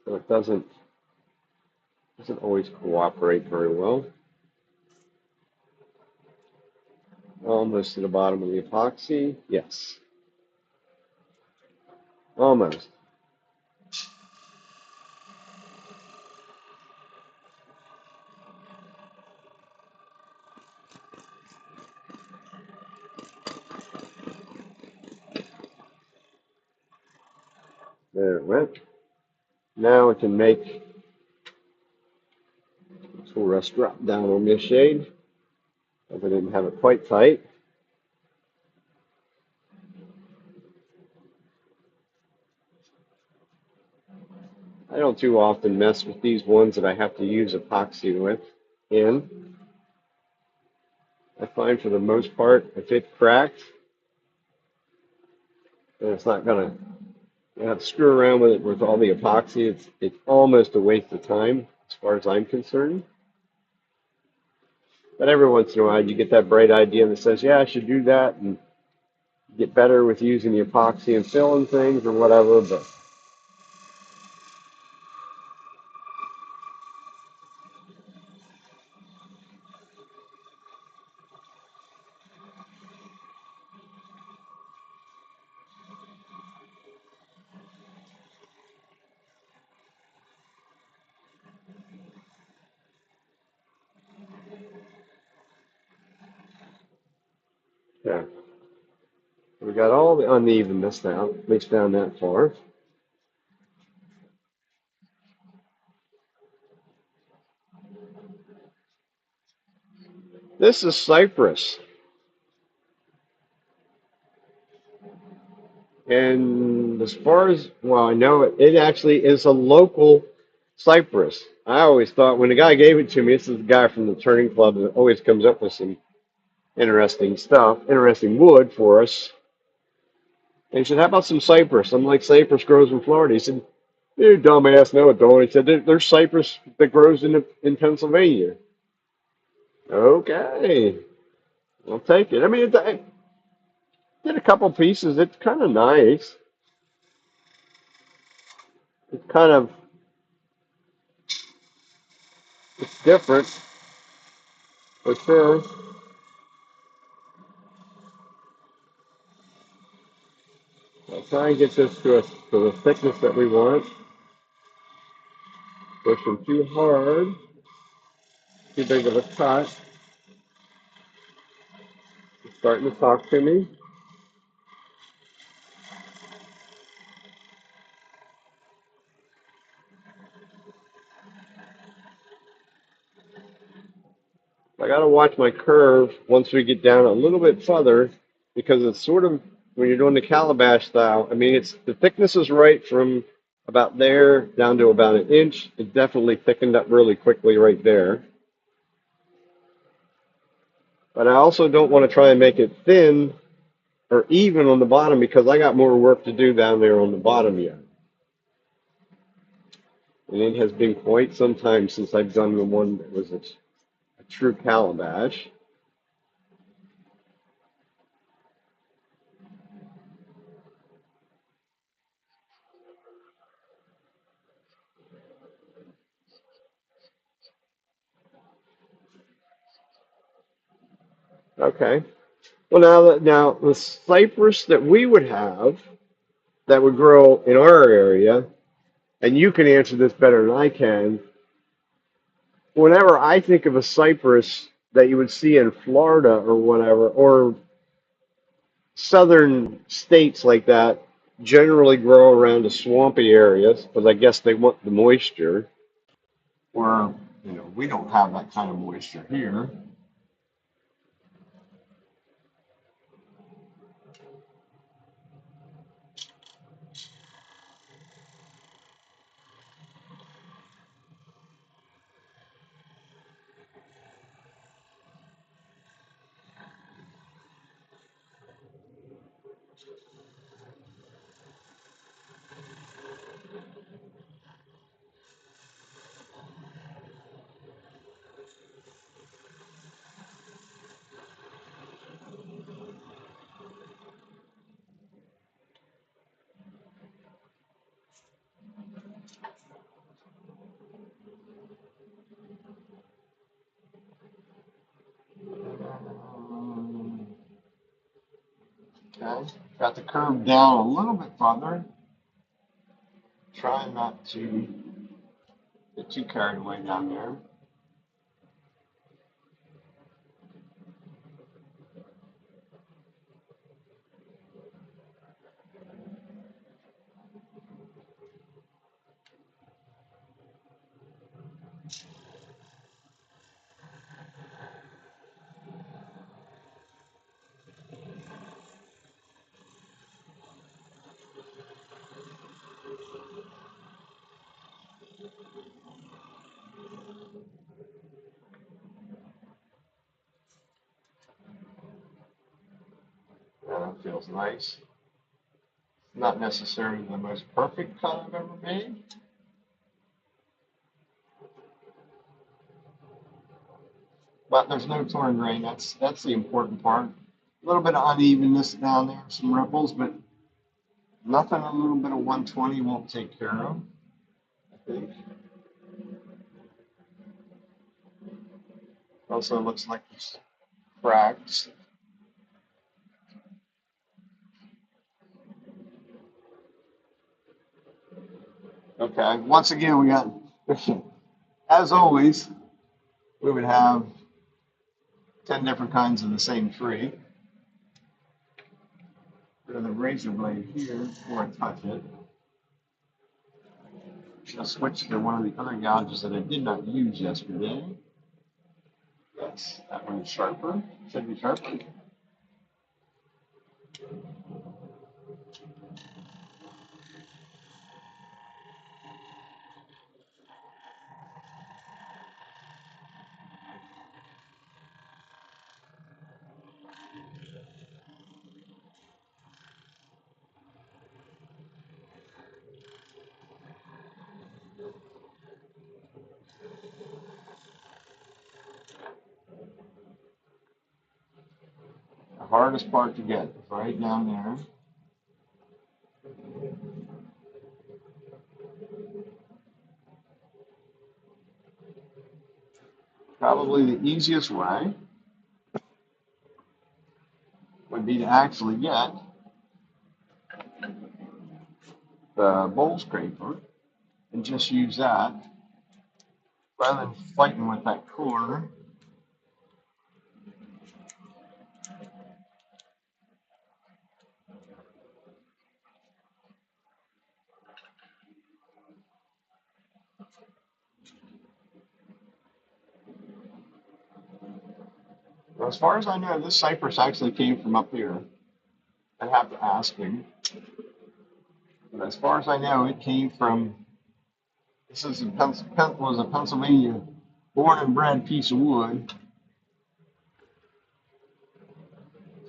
so it doesn't always cooperate very well. Almost to the bottom of the epoxy. Yes, almost. There it went. Now we can make tool rest drop down on this shade. If I didn't have it quite tight. I don't too often mess with these ones that I have to use epoxy with in. I find for the most part, if it cracks, then it's not gonna. You have to screw around with it with all the epoxy. It's almost a waste of time as far as I'm concerned. But every once in a while, you get that bright idea that says, "Yeah, I should do that," and get better with using the epoxy and filling things or whatever. But yeah, we got all the unevenness now, at least down that far. This is cypress, and as far as well, I know it actually is a local cypress. I always thought when the guy gave it to me, this is the guy from the Turning Club that always comes up with some interesting stuff, interesting wood for us. And he said, "How about some cypress?" I'm like, "Cypress grows in Florida." He said, "You dumbass, no, it don't." He said, "There's cypress that grows in Pennsylvania." Okay, I'll take it. I mean, I did a couple pieces. It's kind of nice. It's kind of it's different for sure. I'll try and get this to the thickness that we want. Pushing too hard, too big of a cut. It's starting to talk to me. I got to watch my curve once we get down a little bit further because it's sort of when you're doing the calabash style. I mean, it's the thickness is right from about there down to about an inch. It definitely thickened up really quickly right there. But I also don't want to try and make it thin or even on the bottom because I got more work to do down there on the bottom yet. And it has been quite some time since I've done the one that was a true calabash. Okay. Well, now the cypress that we would have that would grow in our area, and you can answer this better than I can. Whenever I think of a cypress that you would see in Florida or whatever, or southern states like that, generally grow around the swampy areas because I guess they want the moisture. Where we don't have that kind of moisture here. Got the curve down a little bit farther. Trying not to get too carried away down there. Yeah, that feels nice. Not necessarily the most perfect cut I've ever made. But there's no torn grain. That's the important part. A little bit of unevenness down there, some ripples, but nothing a little bit of 120 won't take care of, I think. Also looks like it's cracked. Okay, once again, we got, as always, we would have 10 different kinds of the same tree. Put the razor blade here before I touch it. I'll switch to one of the other gouges that I did not use yesterday. Yes, that one's sharper. Should be sharper. The hardest part to get is right down there. Probably the easiest way would be to actually get the bowl scraper and just use that rather than fighting with that core. As far as I know, this cypress actually came from up here. I'd have to ask him. But as far as I know, it came from, this is was a Pennsylvania born and bred piece of wood.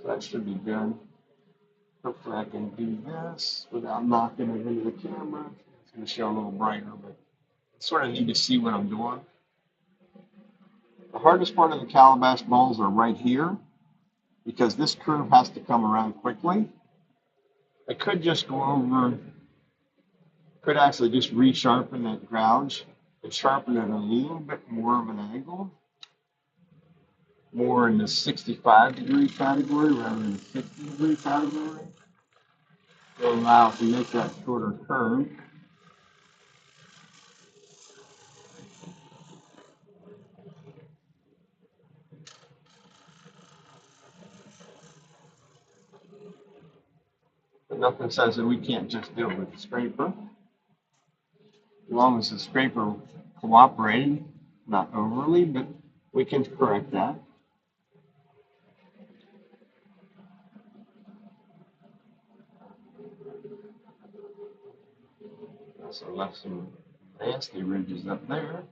So that should be good. Hopefully I can do this without knocking it into the camera. It's going to show a little brighter, but I sort of need to see what I'm doing. The hardest part of the calabash bowls are right here because this curve has to come around quickly. I could just go over, could actually just resharpen that gouge and sharpen it a little bit more of an angle, more in the 65-degree category rather than the 50-degree category. To allow to make that shorter curve. But nothing says that we can't just do it with the scraper. As long as the scraper cooperated, not overly, but we can correct that. Also left some nasty ridges up there.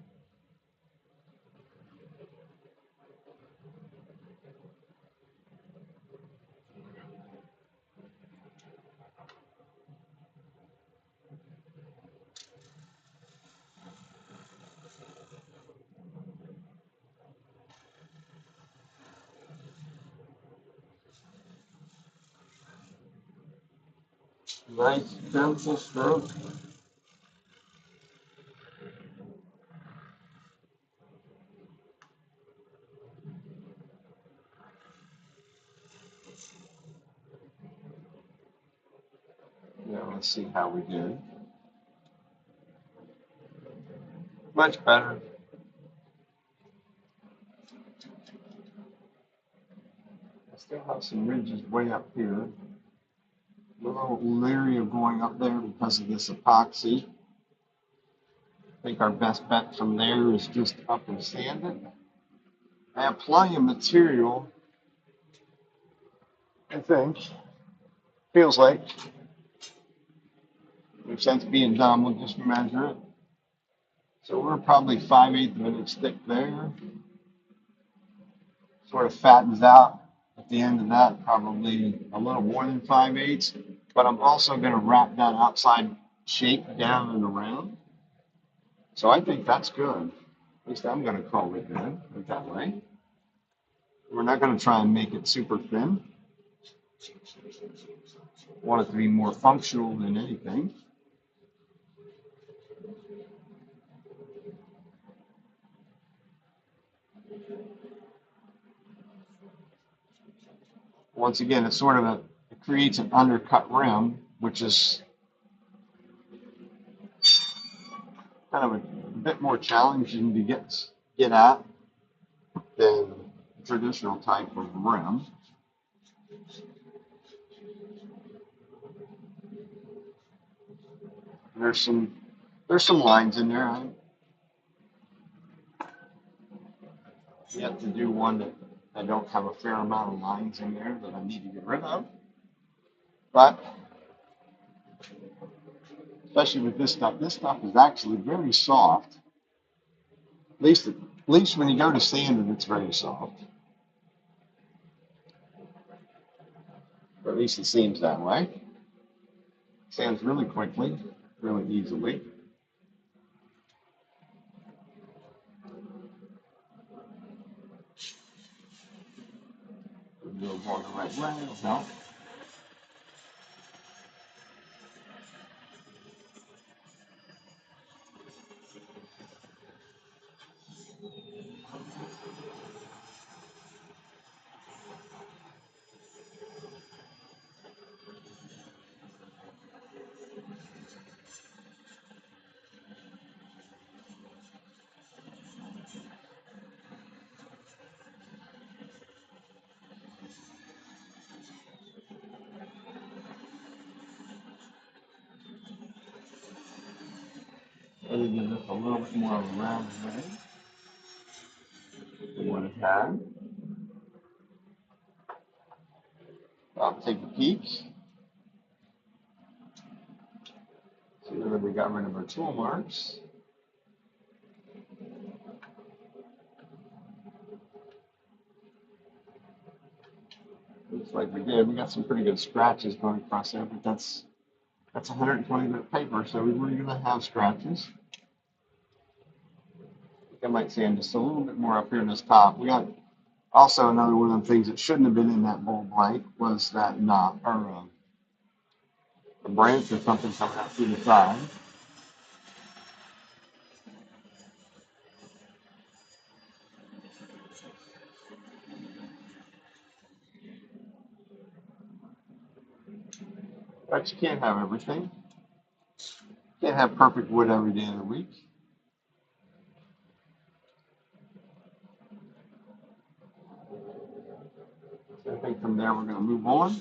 Nice pencil stroke. want to see how we did. Much better. I still have some ridges way up here. A little leery of going up there because of this epoxy. I think our best bet from there is just up and sand it. I have plenty of material, I think. Feels like. No sense being dumb, we'll just measure it. So we're probably 5/8 of an inch thick there. Sort of fattens out at the end of that, probably a little more than 5/8. But I'm also going to wrap that outside shape down and around. So I think that's good. At least I'm going to call it good that way. We're not going to try and make it super thin. I want it to be more functional than anything. Once again, it's sort of it creates an undercut rim, which is kind of a bit more challenging to get at than traditional type of rim. There's some lines in there. I yet to do one that I don't have a fair amount of lines in there that I need to get rid of. But especially with this stuff is actually very soft. At least when you go to sand it, it's very soft. Or at least it seems that way. Sands really quickly, really easily. We'll go the right way, it'll help. Maybe give this a little bit more of a round edge than what it had. I'll take a peek. See whether we got rid of our tool marks. Looks like we did. We got some pretty good scratches going across there, but that's 120 grit paper, so we were going to have scratches. I might sand just a little bit more up here in this top. We got also another one of the things that shouldn't have been in that bulb light was that knot or a branch or something coming out through the side. But you can't have everything. You can't have perfect wood every day of the week. So I think from there we're going to move on.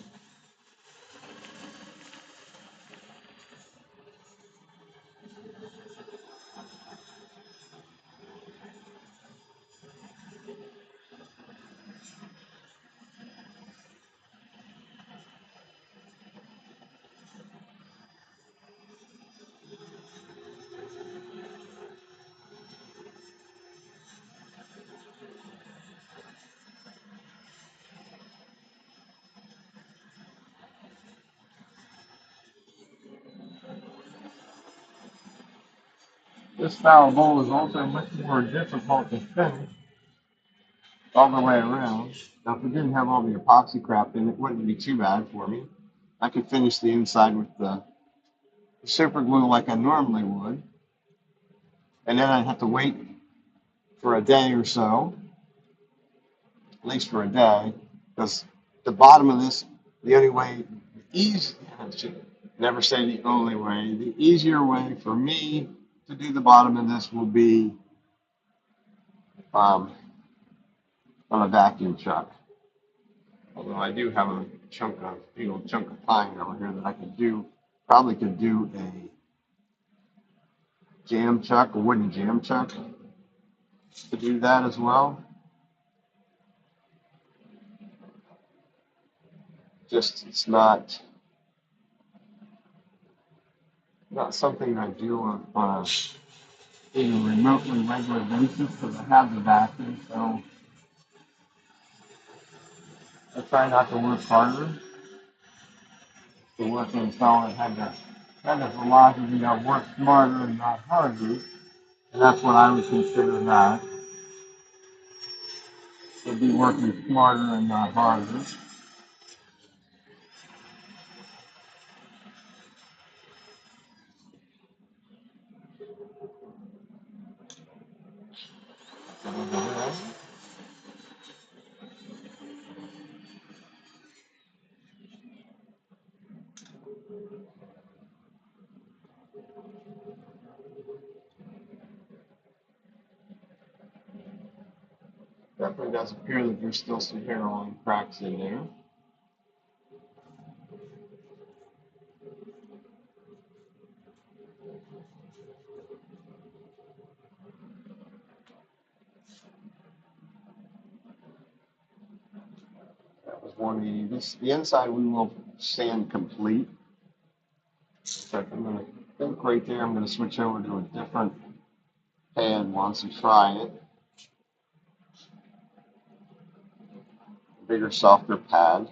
This style bowl is also much more difficult to finish all the way around. Now, if it didn't have all the epoxy crap in it, wouldn't be too bad for me. I could finish the inside with the super glue like I normally would. And then I'd have to wait for a day or so, at least for a day, because the bottom of this, the only way, easy, Never say the only way. The easier way for me to do the bottom of this will be um, on a vacuum chuck. Although I do have a chunk of pine over here that I could do. Probably could do a jam chuck, a wooden jam chuck, to do that as well. Just it's not something I do on a even remotely regular basis because I have the vacuum. So I try not to work harder. To work in solid had the philosophy of work smarter and not harder. And that's what I would consider that. To be working smarter and not harder. Definitely does appear that there's still some hairline cracks in there. That was 180. The inside we will sand complete. So I'm going to think right there. I'm going to switch over to a different pad once and try it. Bigger, softer pad.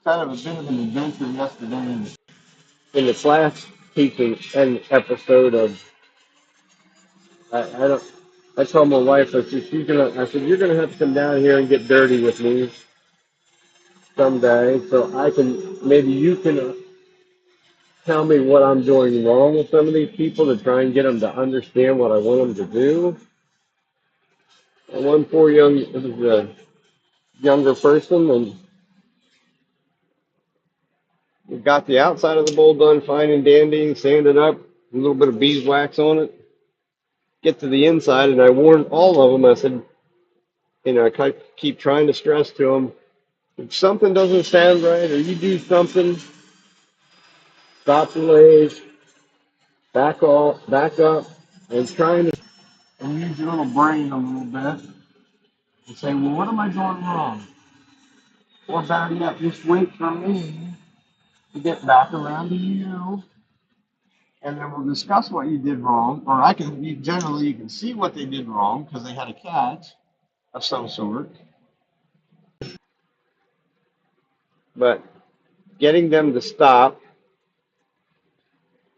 Kind of a bit of an adventure yesterday in the class teaching an episode of I don't I told my wife I said you're gonna have to come down here and get dirty with me someday so I can maybe you can tell me what I'm doing wrong with some of these people to try and get them to understand what I want them to do. And one poor this is a younger person and we got the outside of the bowl done fine and dandy, sanded up, a little bit of beeswax on it. Get to the inside, and I warned all of them. I said, I keep trying to stress to them, if something doesn't sound right or you do something, stop the lathe, back up, and trying to and use your little brain a little bit and say, well, what am I doing wrong? Or better yet, just wait for me to get back around to you, and then we'll discuss what you did wrong. Or generally you can see what they did wrong because they had a catch of some sort. But getting them to stop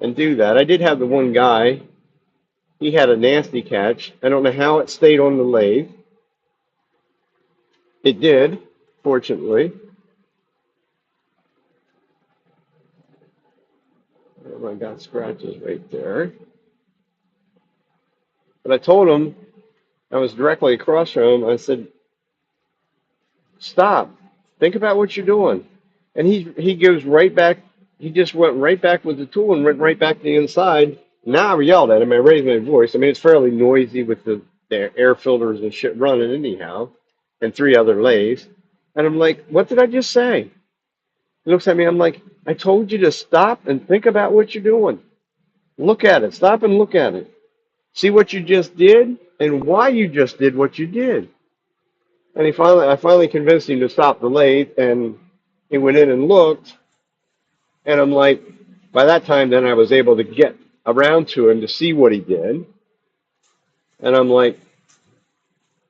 and do that. I did have the one guy, he had a nasty catch. I don't know how it stayed on the lathe. It did, fortunately. Oh, I got scratches right there. But I told him, I was directly across from him, I said, stop. Think about what you're doing. And he goes right back. He just went right back with the tool and went right back to the inside. Now I yelled at him. I raised my voice. I mean, it's fairly noisy with the air filters and shit running anyhow, and three other lathes. And I'm like, what did I just say? He looks at me. I'm like, I told you to stop and think about what you're doing. Look at it. Stop and look at it. see what you just did and why you just did what you did. And I finally convinced him to stop the lathe, and he went in and looked, and I'm like, by that time, then I was able to get around to him to see what he did, and I'm like,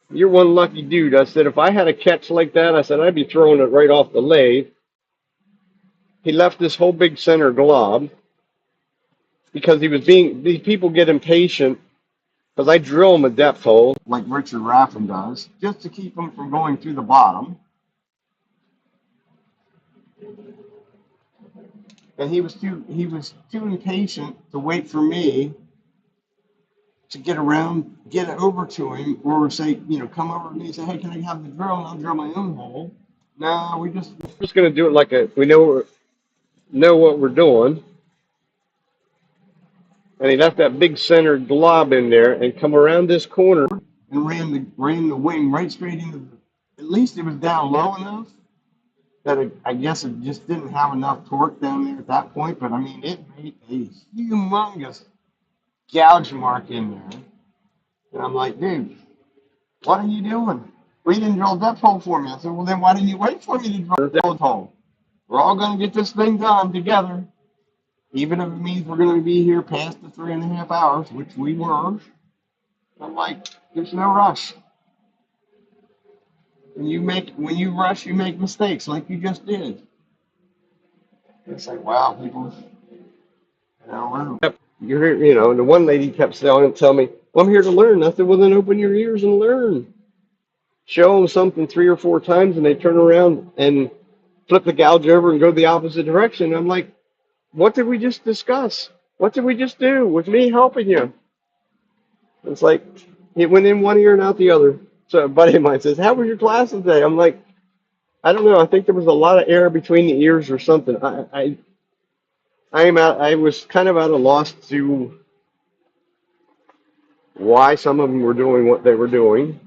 you're one lucky dude. I said, if I had a catch like that, I said, I'd be throwing it right off the lathe. He left this whole big center glob because these people get impatient because I drill them a depth hole, like Richard Raffin does, just to keep them from going through the bottom. And he was too impatient to wait for me to get it over to him, or say, come over to me and say, hey, can I have the drill and I'll drill my own hole. No, we're just gonna do it like we know what we're doing. And he left that big center glob in there and come around this corner and ran the wing right straight into. At least it was down low enough that I guess it just didn't have enough torque down there at that point. But I mean, it made a humongous gouge mark in there. And I'm like, dude, what are you doing? Well, you didn't drill a depth hole for me. I said, well, then why didn't you wait for me to drill a depth hole? We're all going to get this thing done together, even if it means we're going to be here past the 3.5 hours, which we were. I'm like, there's no rush. When you rush, you make mistakes, like you just did. It's like, wow, people, I don't know. And the one lady kept telling me, well, I'm here to learn. I said, well, then open your ears and learn. Show them something 3 or 4 times, and they turn around and flip the gouge over and go the opposite direction. I'm like, what did we just discuss? What did we just do with me helping you? It's like it went in one ear and out the other. So a buddy of mine says, how was your class today? I'm like, I don't know. I think there was a lot of air between the ears or something. I was kind of at a loss to why some of them were doing what they were doing.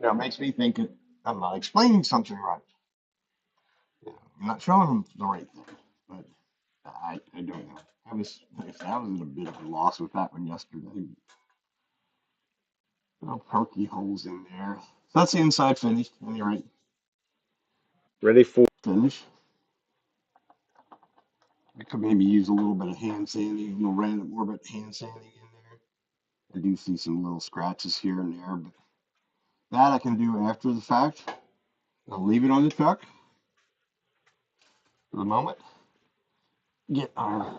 It makes me think I'm not explaining something right. I'm not showing them the right thing. But I don't know. I was at a bit of a loss with that one yesterday. No pokey holes in there. So that's the inside finished. Anyway, ready for finish. I could maybe use a little bit of hand sanding, a little random orbit hand sanding in there. I do see some little scratches here and there, but that I can do after the fact. I'll leave it on the truck for the moment. Get our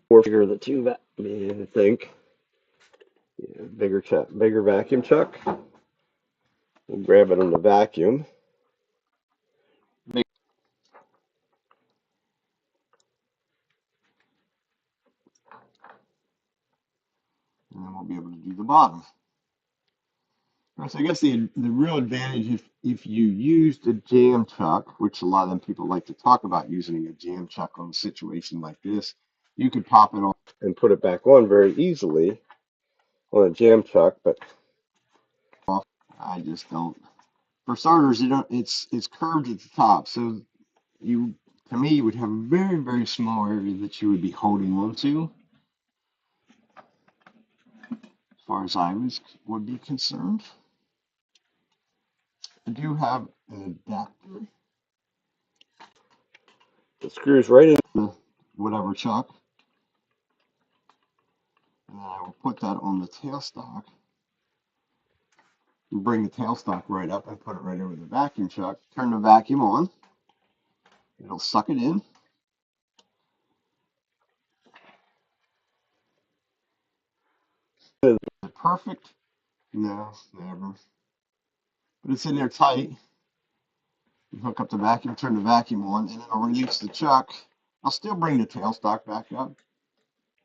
four figure of the two, I think. Yeah, bigger vacuum chuck. We'll grab it on the vacuum. And then we'll be able to do the bottom. So I guess the real advantage if you used a jam chuck, which a lot of them people like to talk about using a jam chuck on a situation like this, you could pop it off and put it back on very easily on a jam chuck, but I just don't. For starters, it's curved at the top, so you to me you would have a very, very small area that you would be holding on to, as far as would be concerned. I do have an adapter. It screws right in the whatever chuck. And then I will put that on the tailstock and bring the tailstock right up and put it right over the vacuum chuck. Turn the vacuum on. It'll suck it in. Is it perfect? No, never. But it's in there tight. You hook up the vacuum, turn the vacuum on, and it'll release the chuck. I'll still bring the tailstock back up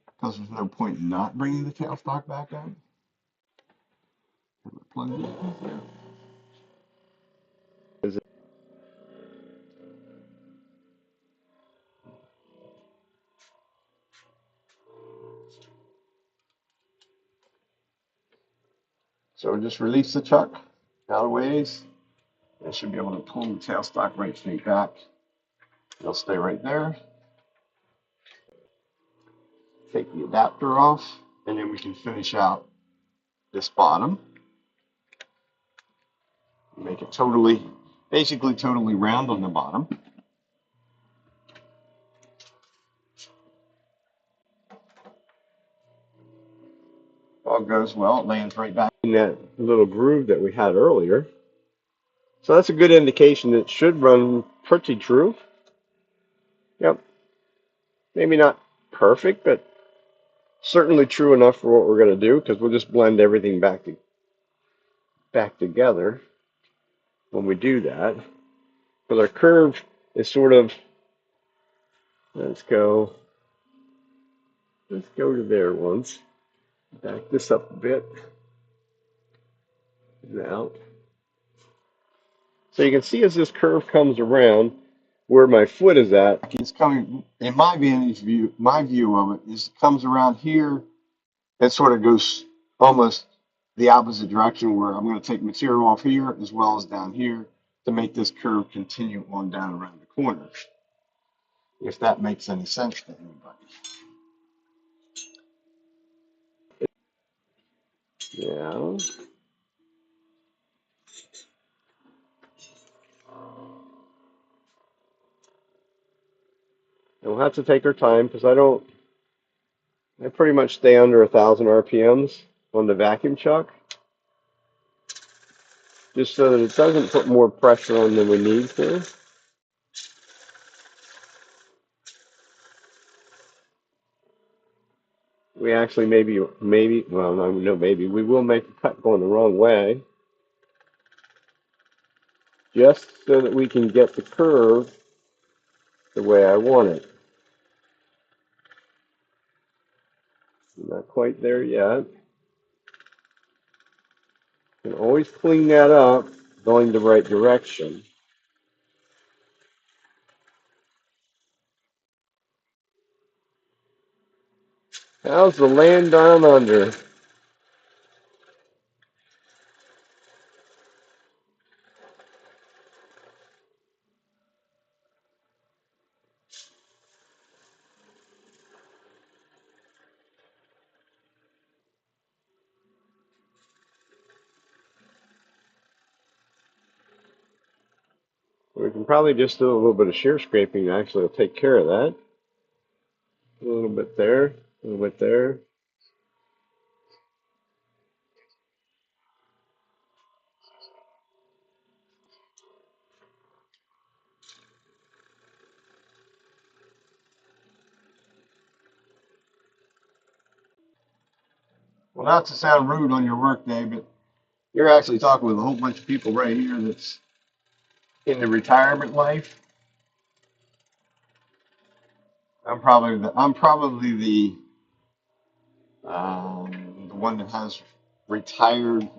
because there's no point in not bringing the tailstock back up. Plug it in. So just release the chuck out of ways. I should be able to pull the tailstock right straight back. It'll stay right there. Take the adapter off, and then we can finish out this bottom. Make it basically totally round on the bottom. All goes well, it lands right back in that little groove that we had earlier. So that's a good indication that it should run pretty true. Yep, maybe not perfect, but certainly true enough for what we're going to do, because we'll just blend everything back together when we do that. But our curve is sort of, let's go to there once. Back this up a bit. Now, so you can see as this curve comes around where my foot is at, it's coming, in my vantage view, my view of it is it comes around here and sort of goes almost the opposite direction, where I'm going to take material off here as well as down here to make this curve continue on down around the corners, if that makes any sense to anybody. Yeah. And we'll have to take our time, because I pretty much stay under 1,000 RPMs on the vacuum chuck, just so that it doesn't put more pressure on than we need to. We actually well, no, maybe we will make a cut going the wrong way, just so that we can get the curve the way I want it. Not quite there yet. Can always clean that up, going the right direction. How's the land down under? We can probably just do a little bit of shear scraping. Actually, will take care of that. A little bit there, a little bit there. Well, not to sound rude on your work day, but you're actually talking with a whole bunch of people right here that's in the retirement life. I'm probably the one that has retired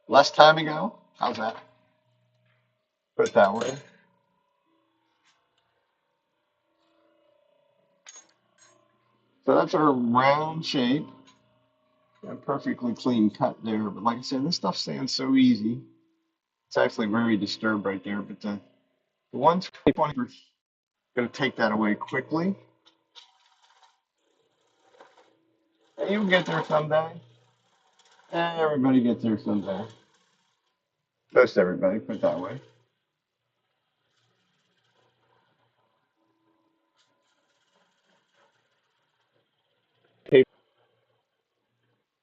less time ago. How's that? Put it that way. So that's our round shape. A perfectly clean cut there. But like I said, this stuff stands so easy. It's actually very disturbed right there. But the 120 is going to take that away quickly. And you'll get there someday. Everybody gets there someday. Most everybody, put it that way.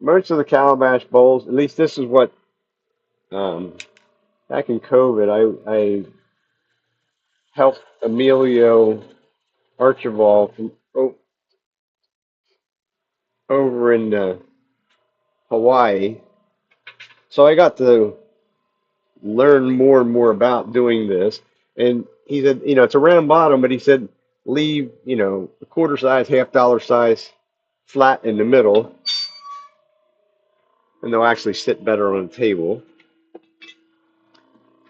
Most of the Calabash bowls, at least this is what, um, back in COVID, I helped Emilio Archibald from over in Hawaii. So I got to learn more and more about doing this. And he said, it's a round bottom, but he said, leave, a quarter size, $half size flat in the middle, and they'll actually sit better on the table.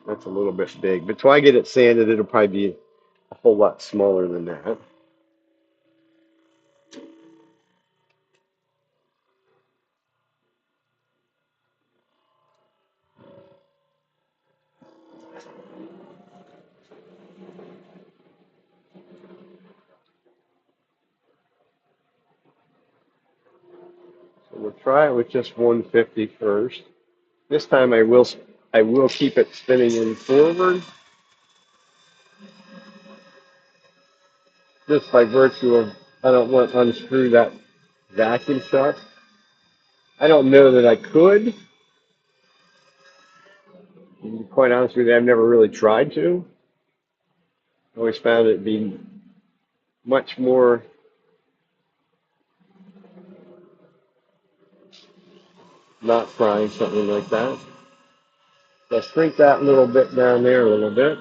That's a little bit big, but till I get it sanded, it'll probably be a whole lot smaller than that. We'll try it with just 150 first. This time I will keep it spinning in forward, just by virtue of I don't want to unscrew that vacuum shut. I don't know that I could. To be quite honest with you, I've never really tried to. I always found it being much more not trying something like that. So shrink that little bit down there a little bit.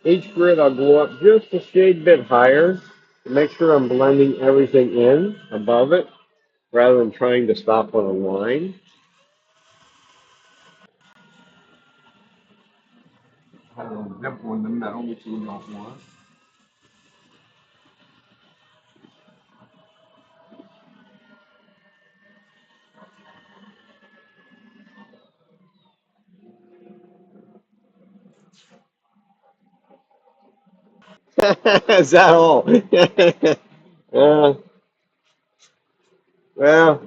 Each grid I'll go up just a shade bit higher to make sure I'm blending everything in above it rather than trying to stop on a line. Had a little dimple in the middle, which we don't want. Is that all? uh, well,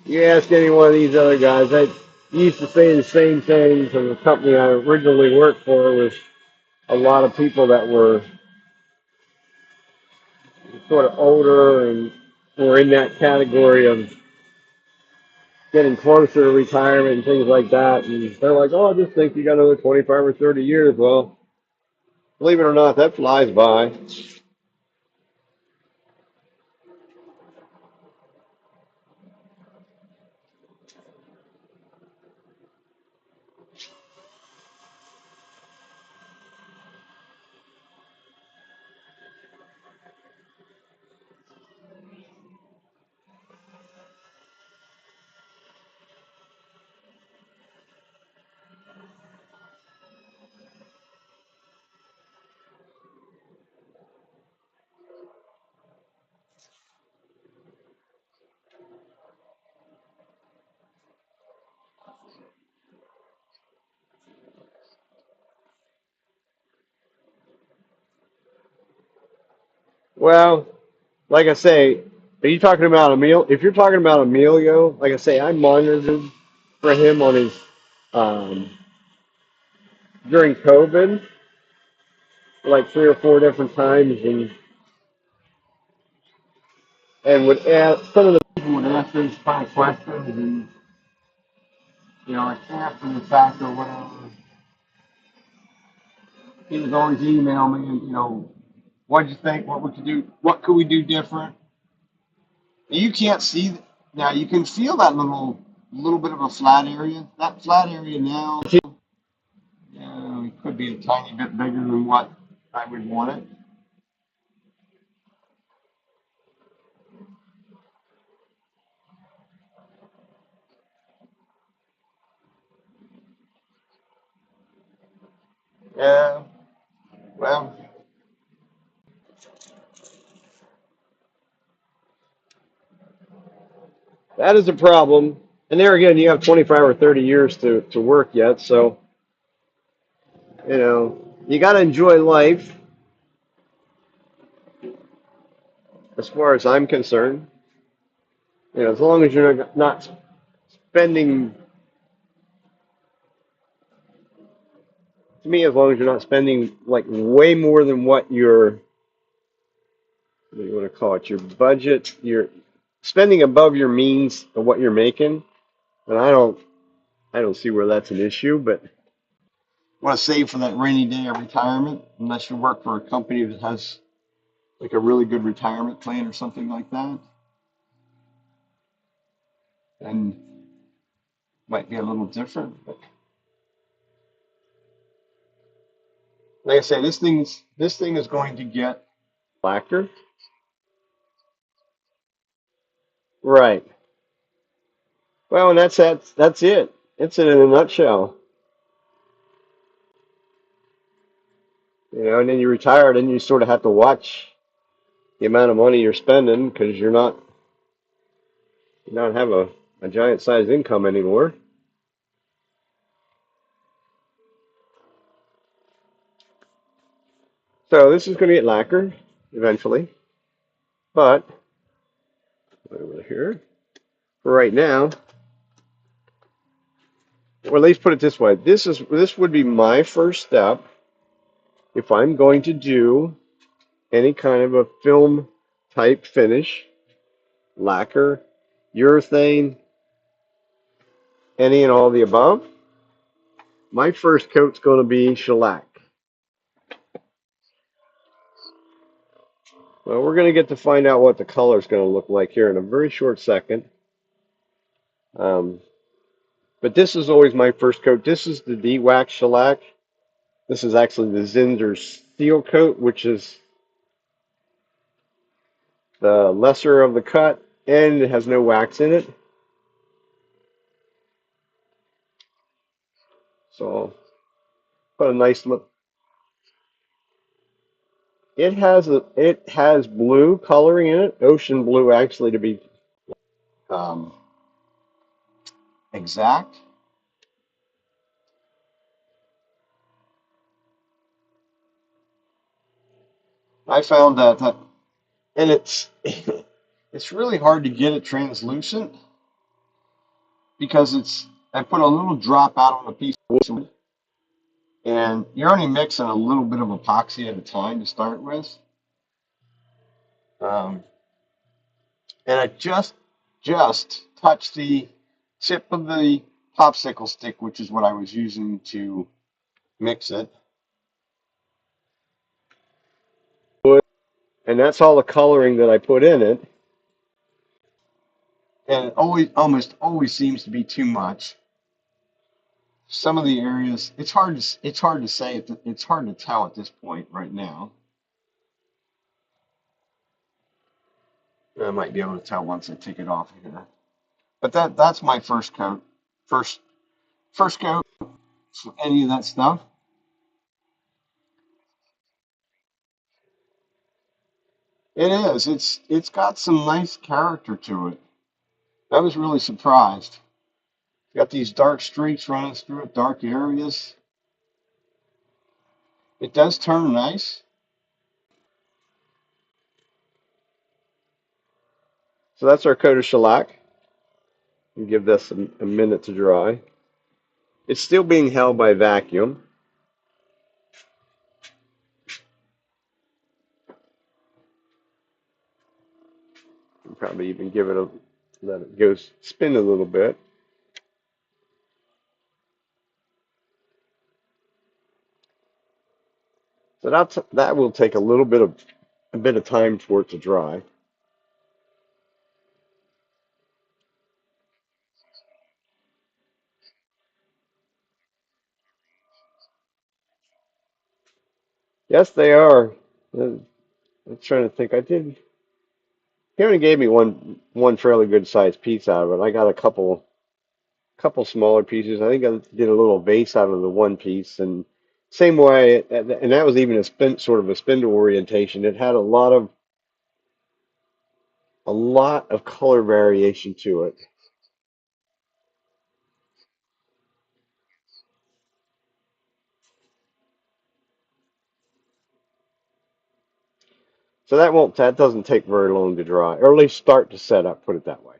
you ask any one of these other guys, I used to say the same thing from the company I originally worked for was a lot of people that were sort of older and were in that category of getting closer to retirement and things like that. And they're like, oh, I just think you got another 25 or 30 years. Well, believe it or not, that flies by. Well, like I say, are you talking about Emil? If you're talking about Emilio, like I say, I monitored for him on his um, during COVID, like 3 or 4 different times, and would ask some of the people would ask those kind of questions, and like after the fact or whatever, he was always email me and what'd you think? What would you do? What could we do different? You can't see now. You can feel that little bit of a flat area. That flat area now, it could be a tiny bit bigger than what I would want it. Yeah. Well, that is a problem. And there again, you have 25 or 30 years to work yet, so you got to enjoy life, as far as I'm concerned. As long as you're not spending, to me, as long as you're not spending like way more than what what do you want to call it, your budget, you're spending above your means of what you're making, and I don't see where that's an issue, but want to save for that rainy day of retirement, unless you work for a company that has like a really good retirement plan or something like that, and might be a little different. But like I say, this thing is going to get blacker. Right. Well, and that's it. It's it in a nutshell. And then you retire, and you sort of have to watch the amount of money you're spending because you don't have a giant sized income anymore. So this is going to get lacquered eventually, but over here for right now, or at least put it this way, this would be my first step if I'm going to do any kind of a film type finish, lacquer, urethane, any and all of the above. My first coat's going to be shellac. Well, we're going to get to find out what the color is going to look like here in a very short second. Um, but this is always my first coat. This is the D-Wax shellac. This is actually the Zinsser Seal Coat, which is the lesser of the cut, and it has no wax in it. So put a nice look. It has blue coloring in it, ocean blue actually to be um, exact. I found that and it's really hard to get it translucent because I put a little drop out on a piece of wood, and you're only mixing a little bit of epoxy at a time to start with. Um, and I just touched the tip of the popsicle stick, which is what I was using to mix it. And that's all the coloring that I put in it. And it almost always seems to be too much. Some of the areas, it's hard to say, it's hard to tell at this point right now. I might be able to tell once I take it off here. But that's my first coat. First first coat for any of that stuff. It is. It's got some nice character to it. I was really surprised. Got these dark streaks running through it, dark areas. It does turn nice. So that's our coat of shellac. And give this a minute to dry. It's still being held by vacuum. I'll probably even give it a let it go spin a little bit. So that will take a bit of time for it to dry. Yes, they are. I'm trying to think. He only gave me one fairly good sized piece out of it. I got a couple smaller pieces. I think I did a little vase out of the one piece, and same way, and that was even a sort of a spindle orientation. It had a lot of color variation to it. So that doesn't take very long to dry, or at least start to set up. Put it that way.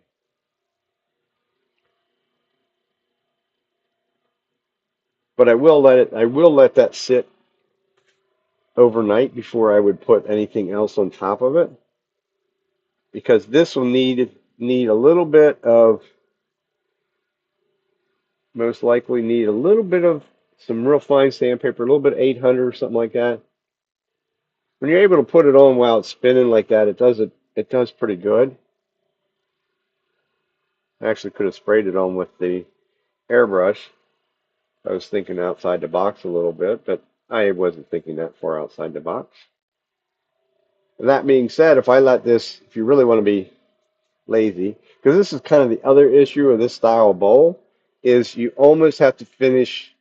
But I will let that sit overnight before I would put anything else on top of it, because this will need a little bit of most likely need a little bit of some real fine sandpaper, a little bit of 800 or something like that. When you're able to put it on while it's spinning like that, it does pretty good. I actually could have sprayed it on with the airbrush. I was thinking outside the box a little bit, but I wasn't thinking that far outside the box. And that being said, if you really want to be lazy. Because this is kind of the other issue of this style of bowl is you almost have to finish.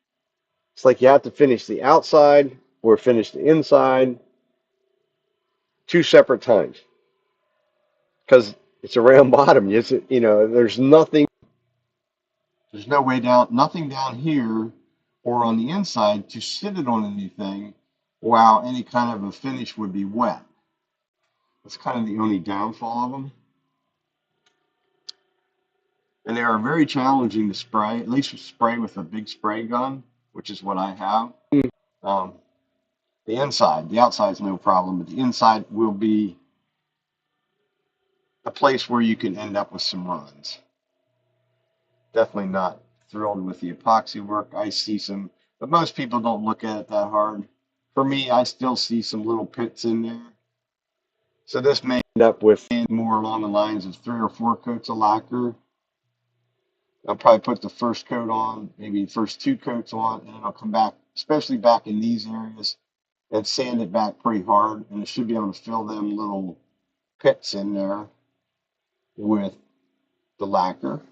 It's like you have to finish the outside or finish the inside two separate times because it's a round bottom. There's nothing. There's no way down, nothing down here or on the inside to sit it on anything while any kind of a finish would be wet. That's kind of the only downfall of them. And they are very challenging to spray, at least spray with a big spray gun, which is what I have. Um, the outside is no problem, but the inside will be a place where you can end up with some runs. Definitely not thrilled with the epoxy work. I see some, but most people don't look at it that hard. For me, I still see some little pits in there. So this may end up with more along the lines of 3 or 4 coats of lacquer. I'll probably put the first coat on, maybe the first 2 coats on, and then I'll come back, especially back in these areas, and sand it back pretty hard, and it should be able to fill them little pits in there with the lacquer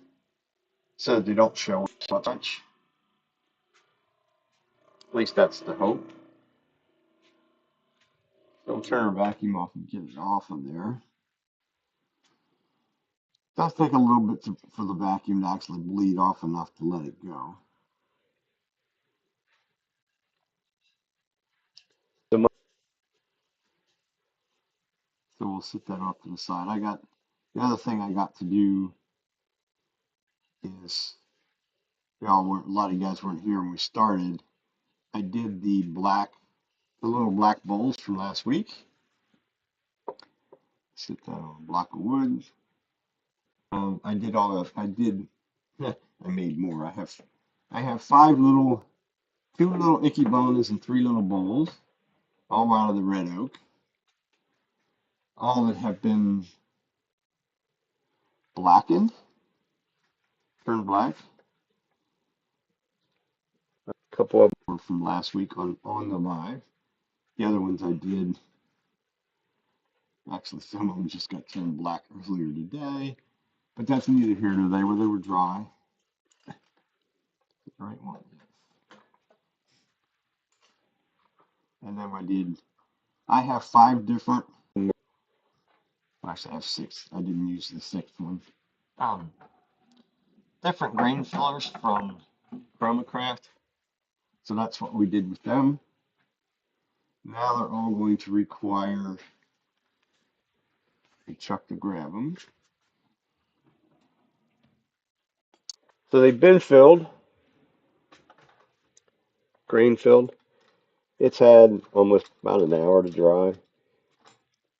so that they don't show so much. At least that's the hope. So I'll turn our vacuum off and get it off of there. It does take a little bit for the vacuum to actually bleed off enough to let it go. So we'll set that off to the side. The other thing I got to do is, a lot of you guys weren't here when we started. I did the little black bowls from last week. Set that on a block of wood. I made more. I have 2 little Ikebanas and 3 little bowls, all out of the red oak. All that have been blackened, turned black. A couple of them were from last week on the live. The other ones I did, actually some of them just got turned black earlier today, but that's neither here nor there, where they were dry. The right one. And then I have 5 different, actually I have 6. I didn't use the 6th one. Different grain fillers from Chromacraft. So that's what we did with them. Now they're all going to require a chuck to grab them. So they've been filled, grain filled. It's had almost about an hour to dry.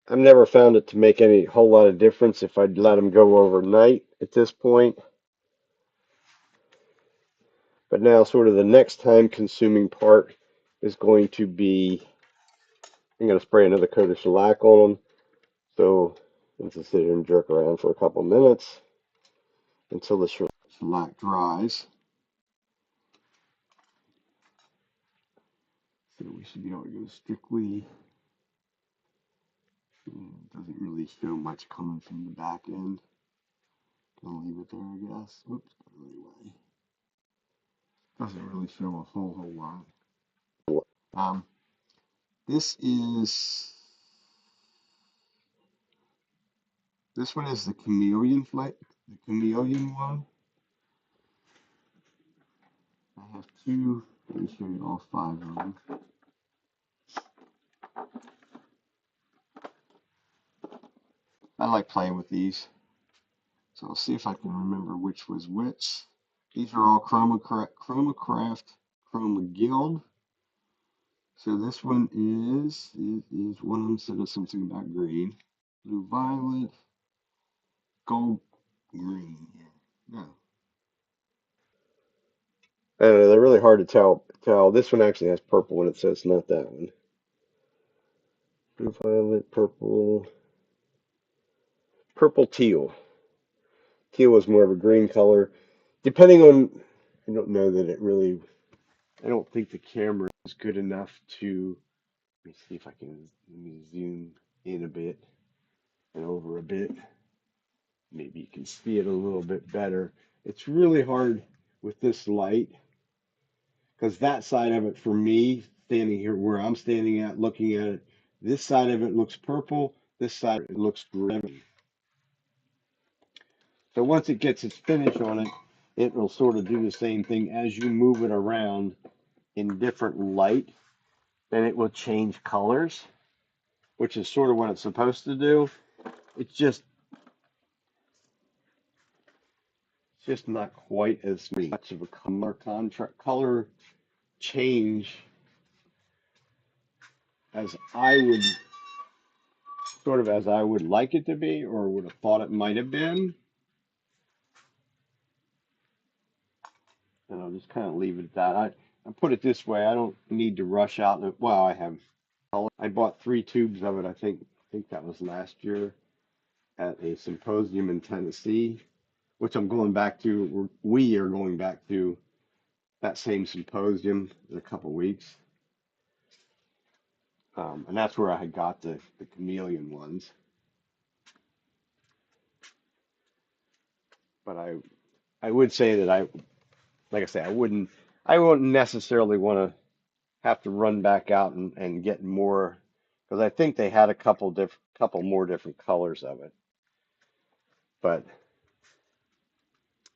I've never found it to make any whole lot of difference if I'd let them go overnight at this point. But now sort of the next time consuming part is going to be, I'm going to spray another coat of shellac on them. So let's just sit here and jerk around for a couple minutes until the shellac dries. So we should be able to go strictly, doesn't really show much coming from the back end. Gonna leave it there, I guess. Whoops, got it right way. Doesn't really show a whole lot. This one is the chameleon one. I have 2. Let me show you all 5 of them. I like playing with these, so I'll see if I can remember which was which. These are all Chromacraft Chroma Guild. So this one is one of them said something about green, blue, violet, gold, green. No. I don't know, they're really hard to tell. This one actually has purple in it, so it's not that one. Blue, violet, purple teal. Teal was more of a green color. Depending on, I don't know that it really, I don't think the camera is good enough to, let me see if I can, let me zoom in a bit and over a bit. maybe you can see it a little bit better. It's really hard with this light because that side of it for me, standing here where I'm standing at, looking at it, this side of it looks purple, this side it looks green. So once it gets its finish on it, it will sort of do the same thing as you move it around in different light, then it will change colors, which is sort of what it's supposed to do. It's just not quite as much of a color change as I would as I would like it to be or would have thought it might have been. And I'll just kind of leave it at that. I put it this way, I don't need to rush out and well, I have I bought 3 tubes of it, I think that was last year at a symposium in Tennessee, which I'm going back to. We are going back to that same symposium in a couple of weeks. And that's where I had got the chameleon ones. But I would say that like I say, I wouldn't necessarily want to have to run back out and get more because I think they had a couple more different colors of it. But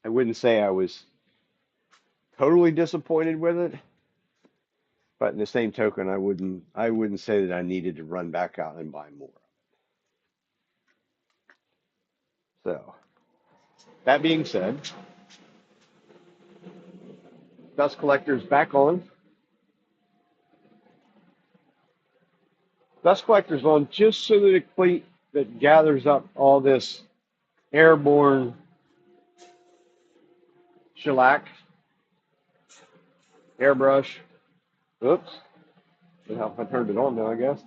I wouldn't say I was totally disappointed with it. But in the same token, I wouldn't say that I needed to run back out and buy more. So that being said, dust collector's back on. Dust collector's on just so that that gathers up all this airborne shellac, airbrush. Oops. See how if I turned it on now, I guess.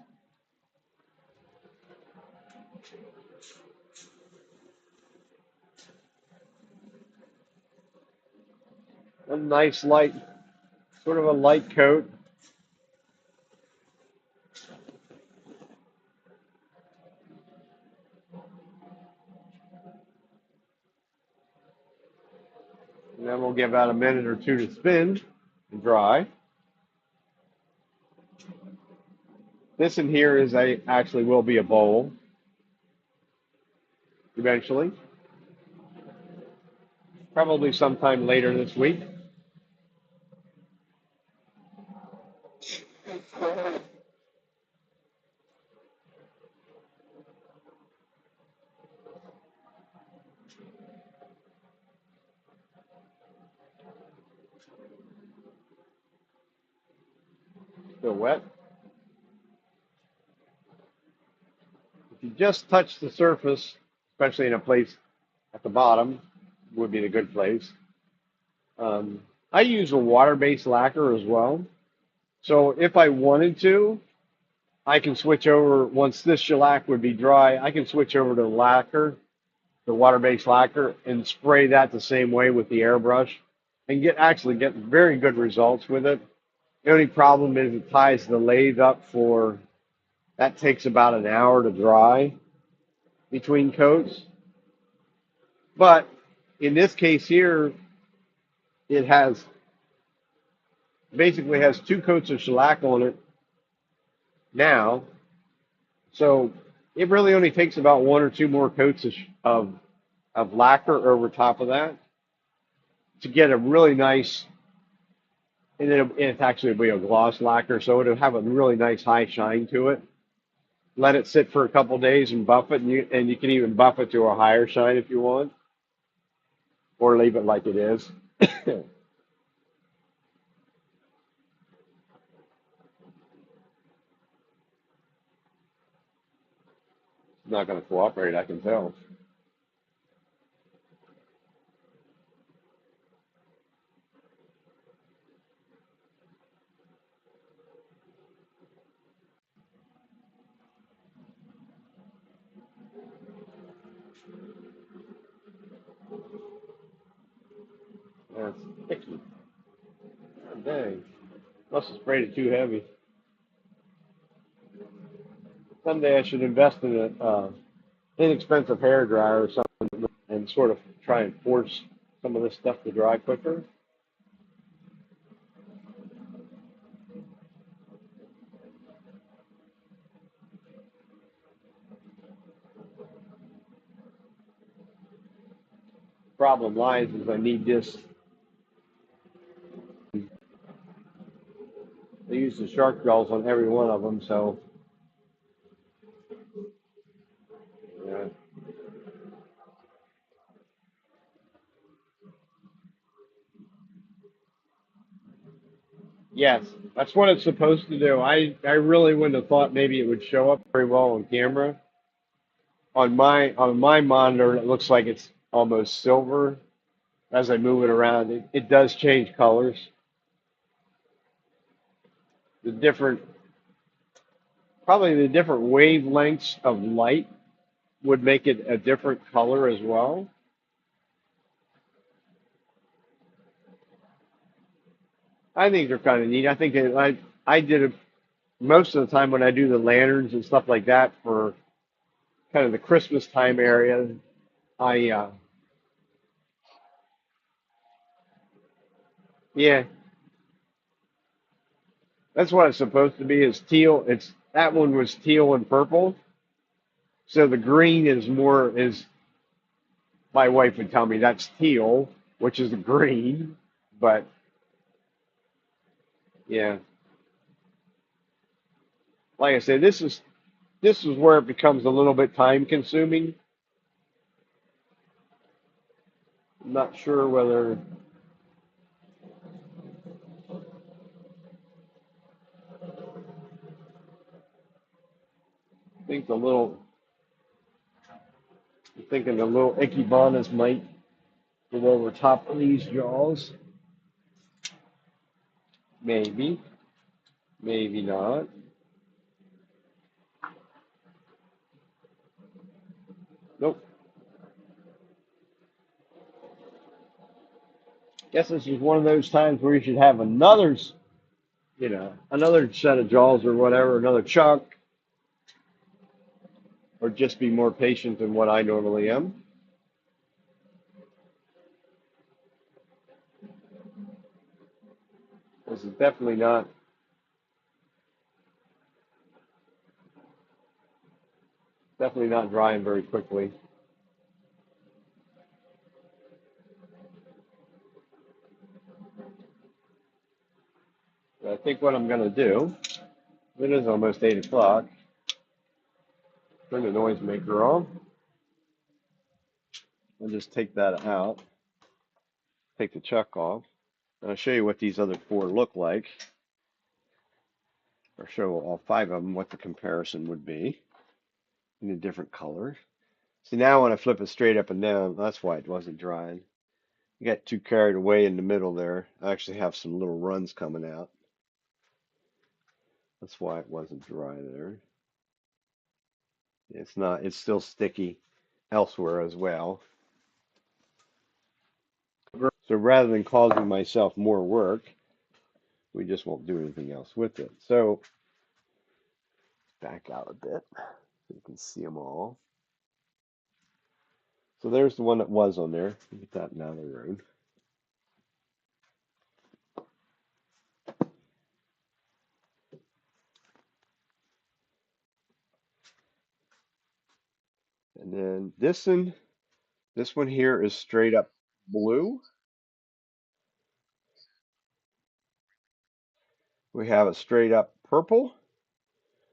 A nice light, sort of a light coat. And then we'll give about a minute or two to spin and dry. This in here actually will be a bowl eventually, probably sometime later this week. Still wet. If you just touch the surface, especially in a place at the bottom, would be the good place. I use a water-based lacquer as well. So if I wanted to, I can switch over, once this shellac would be dry, I can switch over to lacquer, the water-based lacquer, and spray that the same way with the airbrush and actually get very good results with it. The only problem is it ties the lathe up that takes about an hour to dry between coats. But in this case here, it basically has 2 coats of shellac on it now. So it really only takes about 1 or 2 more coats of lacquer over top of that to get a really nice, and then it's actually be a gloss lacquer, so it'll have a really nice high shine to it. Let it sit for a couple days and buff it, and you can even buff it to a higher shine if you want, or leave it like it is. It's not going to cooperate, I can tell. That's sticky. Oh, dang. Must have sprayed it too heavy. Someday I should invest in an inexpensive hair dryer or something and sort of try and force some of this stuff to dry quicker. Problem lies is I need this. They use the shark jaws on every one of them, so yeah. Yes, that's what it's supposed to do. I really wouldn't have thought maybe it would show up very well on camera. On my monitor, it looks like it's almost silver. As I move it around, it does change colors. The different, probably the different wavelengths of light would make it a different color as well. I think they're kind of neat. I think I did it most of the time when I do the lanterns and stuff like that for kind of the Christmas time area. I Yeah, that's what it's supposed to be. Is teal. It's that one was teal and purple. So the green is more is my wife would tell me that's teal, which is the green. But yeah, like I said, this is where it becomes a little bit time consuming. I'm not sure whether I think the little I'm thinking the little Ichibanas might go over top of these jaws. Maybe, maybe not. Nope. Guess this is one of those times where you should have another set of jaws or whatever, another chunk, or just be more patient than what I normally am. This is definitely not drying very quickly. But I think what I'm going to do, it is almost 8 o'clock, turn the noise maker off. I'll just take that out, take the chuck off. And I'll show you what these other four look like, or show all five of them what the comparison would be in the different colors. See, now when I flip it straight up and down, that's why it wasn't drying. You got too carried away in the middle there. I actually have some little runs coming out. That's why it wasn't dry there. It's not, it's still sticky elsewhere as well. So rather than causing myself more work, we just won't do anything else with it. So back out a bit so you can see them all. So there's the one that was on there. Get that out of the road. And then this one here is straight up blue. We have a straight up purple,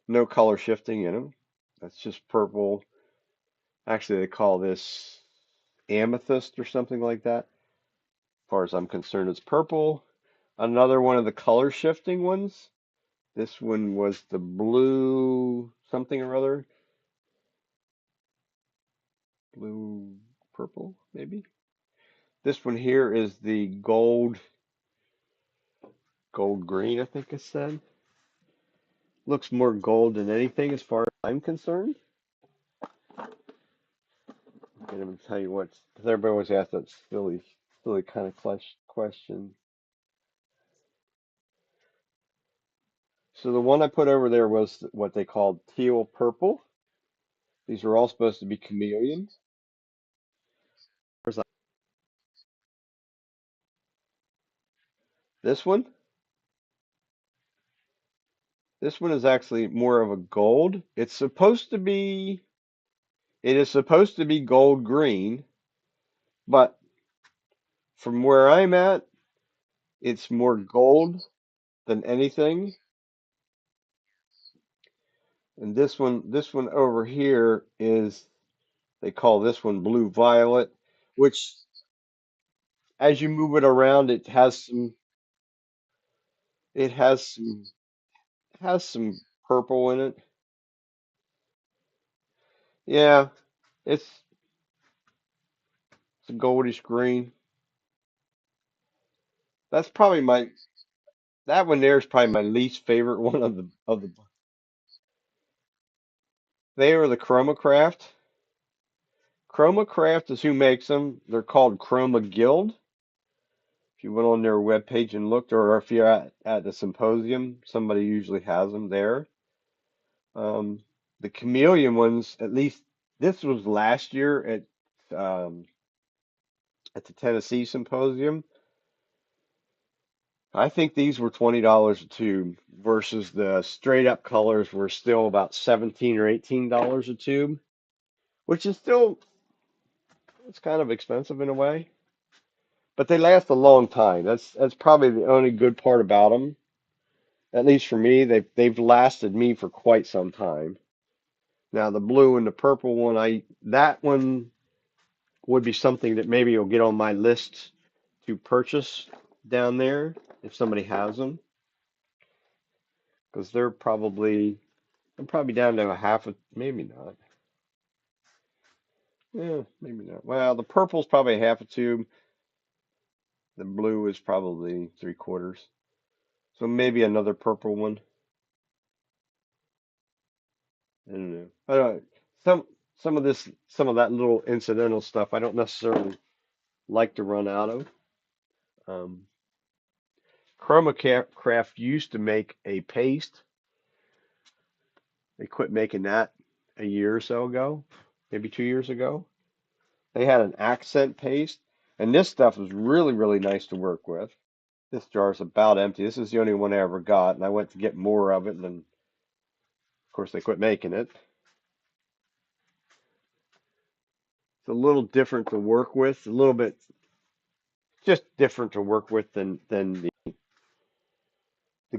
no color shifting in them. That's just purple. Actually, they call this amethyst or something like that. As far as I'm concerned, it's purple. Another one of the color shifting ones. This one was the blue something or other. Blue purple, maybe. This one here is the gold green, I think it said. Looks more gold than anything as far as I'm concerned. I'm going to tell you what, because everybody always asks that silly kind of question. So the one I put over there was what they called teal purple. These are all supposed to be chameleons. Where's that? This one? This one is actually more of a gold. It is supposed to be gold green, but from where I'm at, it's more gold than anything. And this one over here is, they call this one blue violet, which as you move it around, it has some purple in it. Yeah, it's a goldish green. That's probably my that one there is probably my least favorite one of the they are the Chromacraft. Chromacraft is who makes them. They're called Chroma Guild. If you went on their webpage and looked, or if you're at the symposium, somebody usually has them there. Um, the chameleon ones, at least this was last year um, at the Tennessee symposium. I think these were $20 a tube versus the straight up colors were still about 17 or $18 a tube, which is still it's kind of expensive in a way, but they last a long time. That's probably the only good part about them. At least for me, they've lasted me for quite some time. Now the blue and the purple one, I that one would be something that maybe will get on my list to purchase down there if somebody has them, because I'm probably down to a half a, maybe not. Yeah, maybe not. Well, the purple's probably a half a tube. The blue is probably three quarters. So maybe another purple one. I don't know. I don't, some of that little incidental stuff I don't necessarily like to run out of. Um, Chromacraft used to make a paste. They quit making that a year or so ago, maybe 2 years ago. They had an accent paste, and this stuff was really, really nice to work with. This jar is about empty. This is the only one I ever got, and I went to get more of it, and then, of course, they quit making it. It's a little different to work with, a little bit just different to work with than the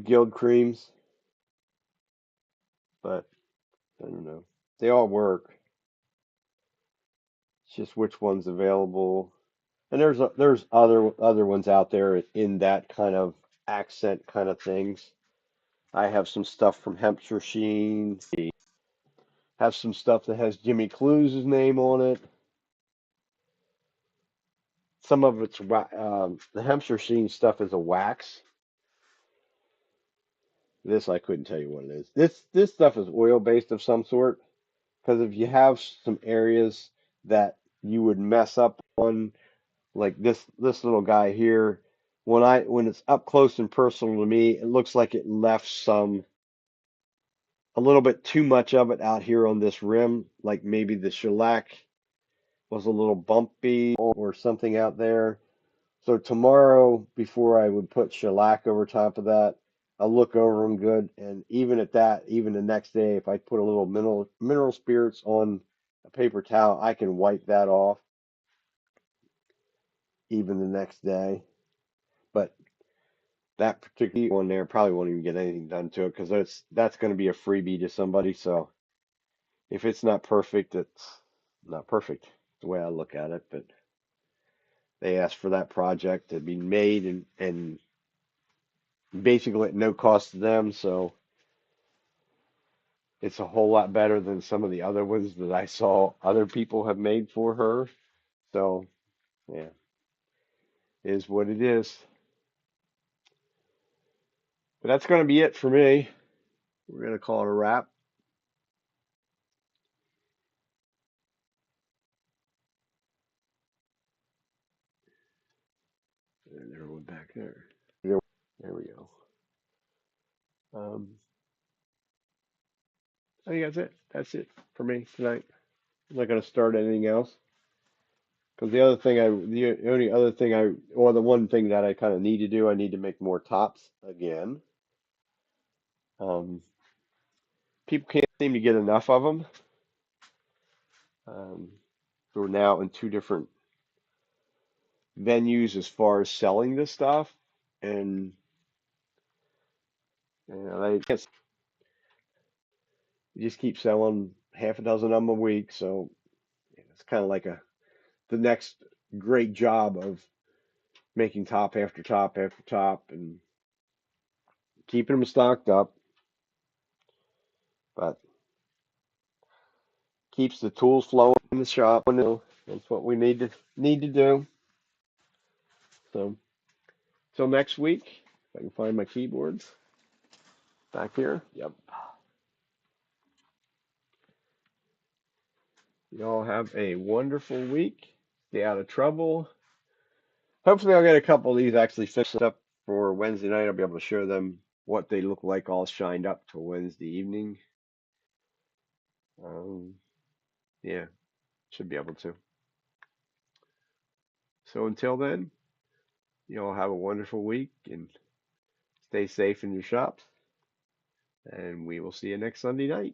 Guild creams, but I don't know. They all work. It's just which one's available. And there's other ones out there in that kind of accent kind of things. I have some stuff from Hampshire Sheen. Have some stuff that has Jimmy Clues' name on it. Some of it's the Hampshire Sheen stuff is a wax. This I couldn't tell you what it is. This stuff is oil based of some sort. Because if you have some areas that you would mess up on, like this little guy here, when it's up close and personal to me, it looks like it left a little bit too much of it out here on this rim, like maybe the shellac was a little bumpy or something out there. So tomorrow, before I would put shellac over top of that, I'll look over them good. And even at that, even the next day, if I put a little mineral spirits on a paper towel, I can wipe that off even the next day. But that particular one there probably won't even get anything done to it because that's going to be a freebie to somebody. So if it's not perfect, it's not perfect the way I look at it. But they asked for that project to be made and basically at no cost to them. So it's a whole lot better than some of the other ones that I saw other people have made for her. So, yeah, it is what it is. But that's going to be it for me. We're going to call it a wrap. And everyone back there. There we go. Um, I think that's it. That's it for me tonight. I'm not going to start anything else. Because the only other thing or the one thing that I kind of need to do, I need to make more tops again. Um, People can't seem to get enough of them. Um, we're now in two different venues as far as selling this stuff, and they just keep selling half a dozen of them a week. So it's kind of like the next great job of making top after top after top and keeping them stocked up, but keeps the tools flowing in the shop. That's what we need to do. So till next week, if I can find my keyboards back here. Yep. You all have a wonderful week. Stay out of trouble. Hopefully, I'll get a couple of these actually fixed up for Wednesday night. I'll be able to show them what they look like all shined up till Wednesday evening. Um, yeah, should be able to. So until then, you all have a wonderful week and stay safe in your shops. And we will see you next Sunday night.